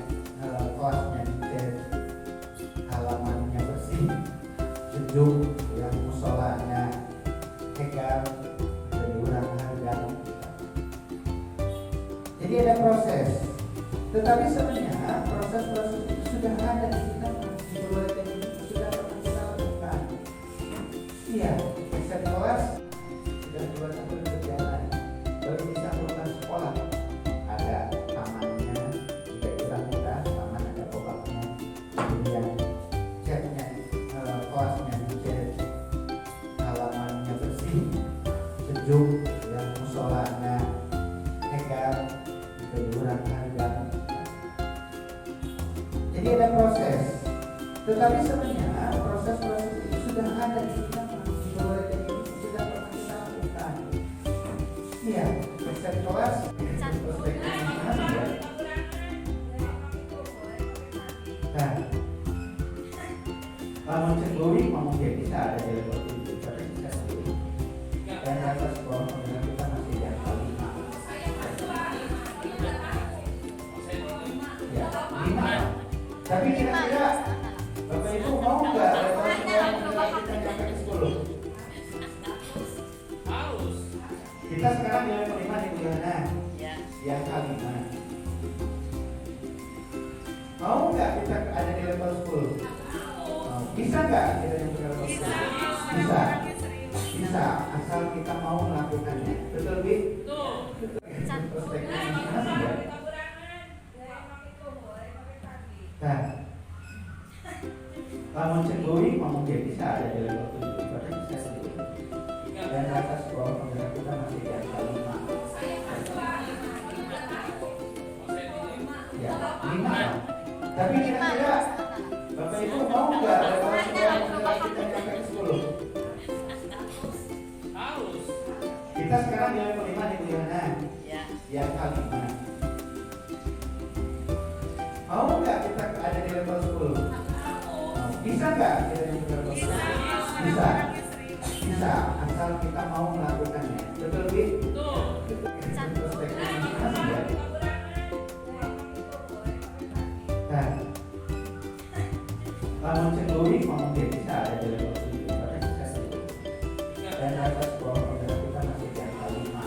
kelasnya dicek, halamannya bersih, sejuk, yang musolanya hegar, jadi orang harga. Jadi ada proses, tetapi sebenarnya proses itu sudah ada di kita, di luar ini sudah pernah kita lakukan. Iya, persen kelas sudah 2 tahun berjalan, baru bisa mulai sekolah. Ada tamannya, tidak hilang gedung yang musola. Nah, egar kejuran harga. Jadi ada proses. Tetapi sebenarnya proses-proses itu sudah ada di dalam keluarga ini, sudah pernah kita lakukan. Iya, proses kelas, prospek ya. Nah, lamun cenduri ngomong dia bisa ada di level 7, tapi bisa sendiri. Dan rasa sekolah pembelajaran kita masih di angka 5. Ya, 5. Tapi kira-kira Bapak Ibu mau nggak level sekolah pembelajaran kita sampai ke 10? Harus. Kita sekarang di level 5 di Bujana, di angka 5. Mau nggak kita ada di level 10? Bisa nggak kita yang level 10? Bisa. Bisa, asal kita mau melakukannya. Betul, Bi? Perspektifnya masih ya? Nah, lamun cenduri ngomong dia bisa ada di level 7, tapi bisa sendiri. Dan rasa sekolah pembelajaran kita masih di angka 5. Ya, 5. Tapi kira-kira Bapak Ibu mau nggak level sekolah pembelajaran kita sampai ke 10? Harus. Kita sekarang di level 5 di Bujana, di angka 5. Mau nggak kita ada di level 10? Bisa nggak kita yang di level 10? Bisa. Bisa, asal kita mau melakukannya. Betul, Bi? Perspektifnya masih ya? Nah, lamun cenduri ngomong dia bisa ada di level 7, tapi bisa sendiri. Dan rasa sekolah pembelajaran kita masih di angka 5.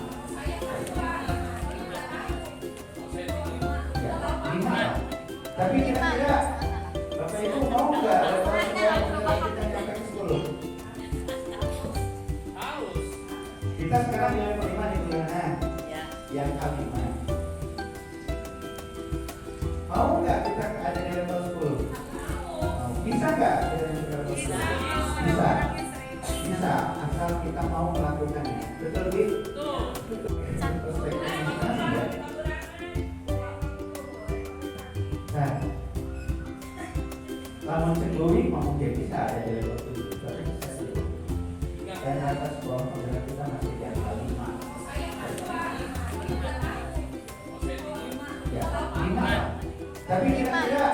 Ya, 5. Tapi kira-kira Bapak Ibu mau nggak level sekolah pembelajaran kita sampai ke 10? Harus. Kita sekarang di level 5 di Bujana, di angka 5. Mau nggak kita ada di level 10? Bisa nggak kita yang di level 10? Bisa. Bisa, asal kita mau melakukannya. Betul, Bi? Perspektifnya masih ya? Nah, lamun cenduri ngomong dia bisa ada di level 7, tapi bisa sendiri. Dan rasa sekolah pembelajaran kita masih di angka 5. Ya, 5. Tapi kira-kira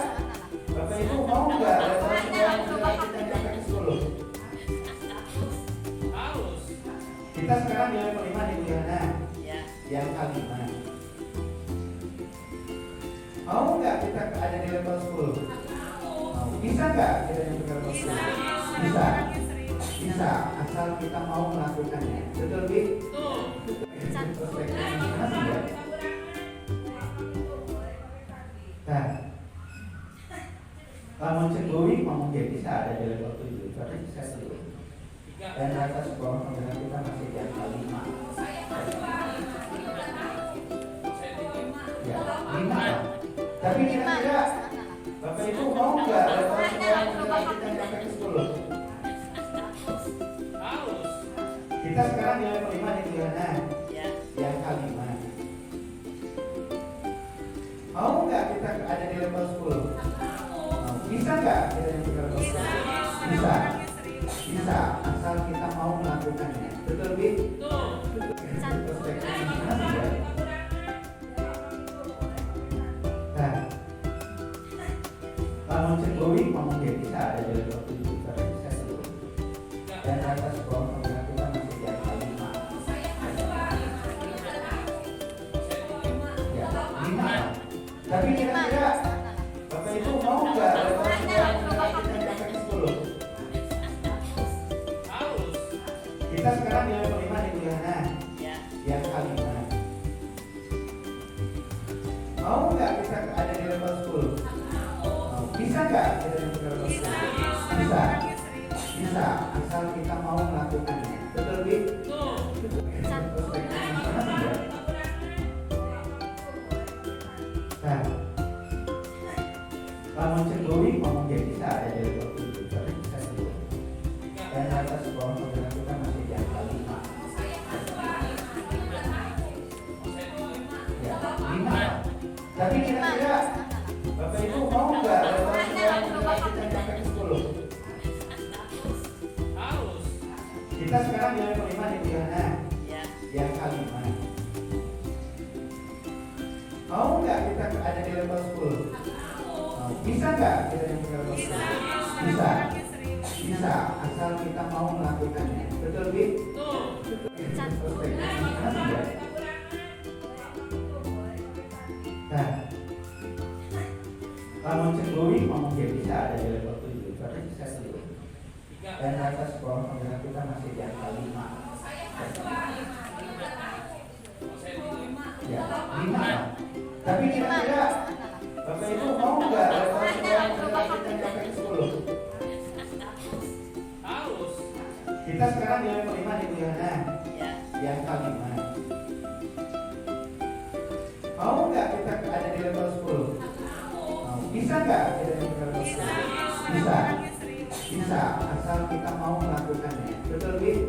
Bapak Ibu mau nggak level sekolah pembelajaran kita sampai ke 10? Harus. Kita sekarang di level 5 di Bujana, di angka 5. Mau nggak kita ada di level 10? Bisa nggak kita yang di level 10? Bisa. Bisa, asal kita mau melakukannya. Betul, Bi? Perspektifnya masih ya? Nah, lamun cenduri ngomong dia bisa ada di level 7, tapi bisa sendiri. Dan rasa sekolah pembelajaran kita masih di angka 5. Ya, 5. Tapi kira-kira Bapak Ibu mau nggak level sekolah pembelajaran kita sampai ke 10? Harus. Kita sekarang di level 5 di Bujana, di angka 5. Mau nggak kita ada di level 10? Bisa nggak kita yang di level 10? Bisa. Bisa, asal kita mau melakukannya. Betul, Bi? Perspektifnya masih ya? Nah, lamun cenduri ngomong dia bisa ada di level 7, tapi bisa sendiri. Dan rasa sekolah pembelajaran kita masih di angka 5. Ya, 5. Tapi kira-kira Bapak Ibu mau nggak level sekolah pembelajaran kita sampai ke 10? Harus. Kita sekarang di level 5 di Bujana, di angka 5. Mau nggak kita ada di level 10? Bisa nggak kita yang di level 10? Bisa. Bisa, asal kita mau melakukannya. Betul, Bi? Perspektifnya masih ya? Nah, lamun cenduri ngomong dia bisa ada di level 7, tapi bisa sendiri. Dan rasa sekolah pembelajaran kita masih di angka 5. Kita sekarang di level 5 nih Bu Yana. Yang kelima. Mau nggak kita ada di level 10? Bisa nggak kita di level 10? Bisa. Bisa, asal kita mau melakukannya. Betul, Bi? Nah, kalau cengguwi mungkin bisa ada di level 7, tapi bisa dulu. Dan rata skor penggerak kita masih di angka 5. Ya, 5. Tapi kira-kira Bapak Ibu mau nggak level 10 penggerak kita sampai ke 10? Harus. Kita sekarang di level 5 nih Bu Yana. Yang kelima. Mau nggak kita ada di level 10? Bisa nggak kita di level 10? Bisa. Bisa, asal kita mau melakukannya. Betul, Bi?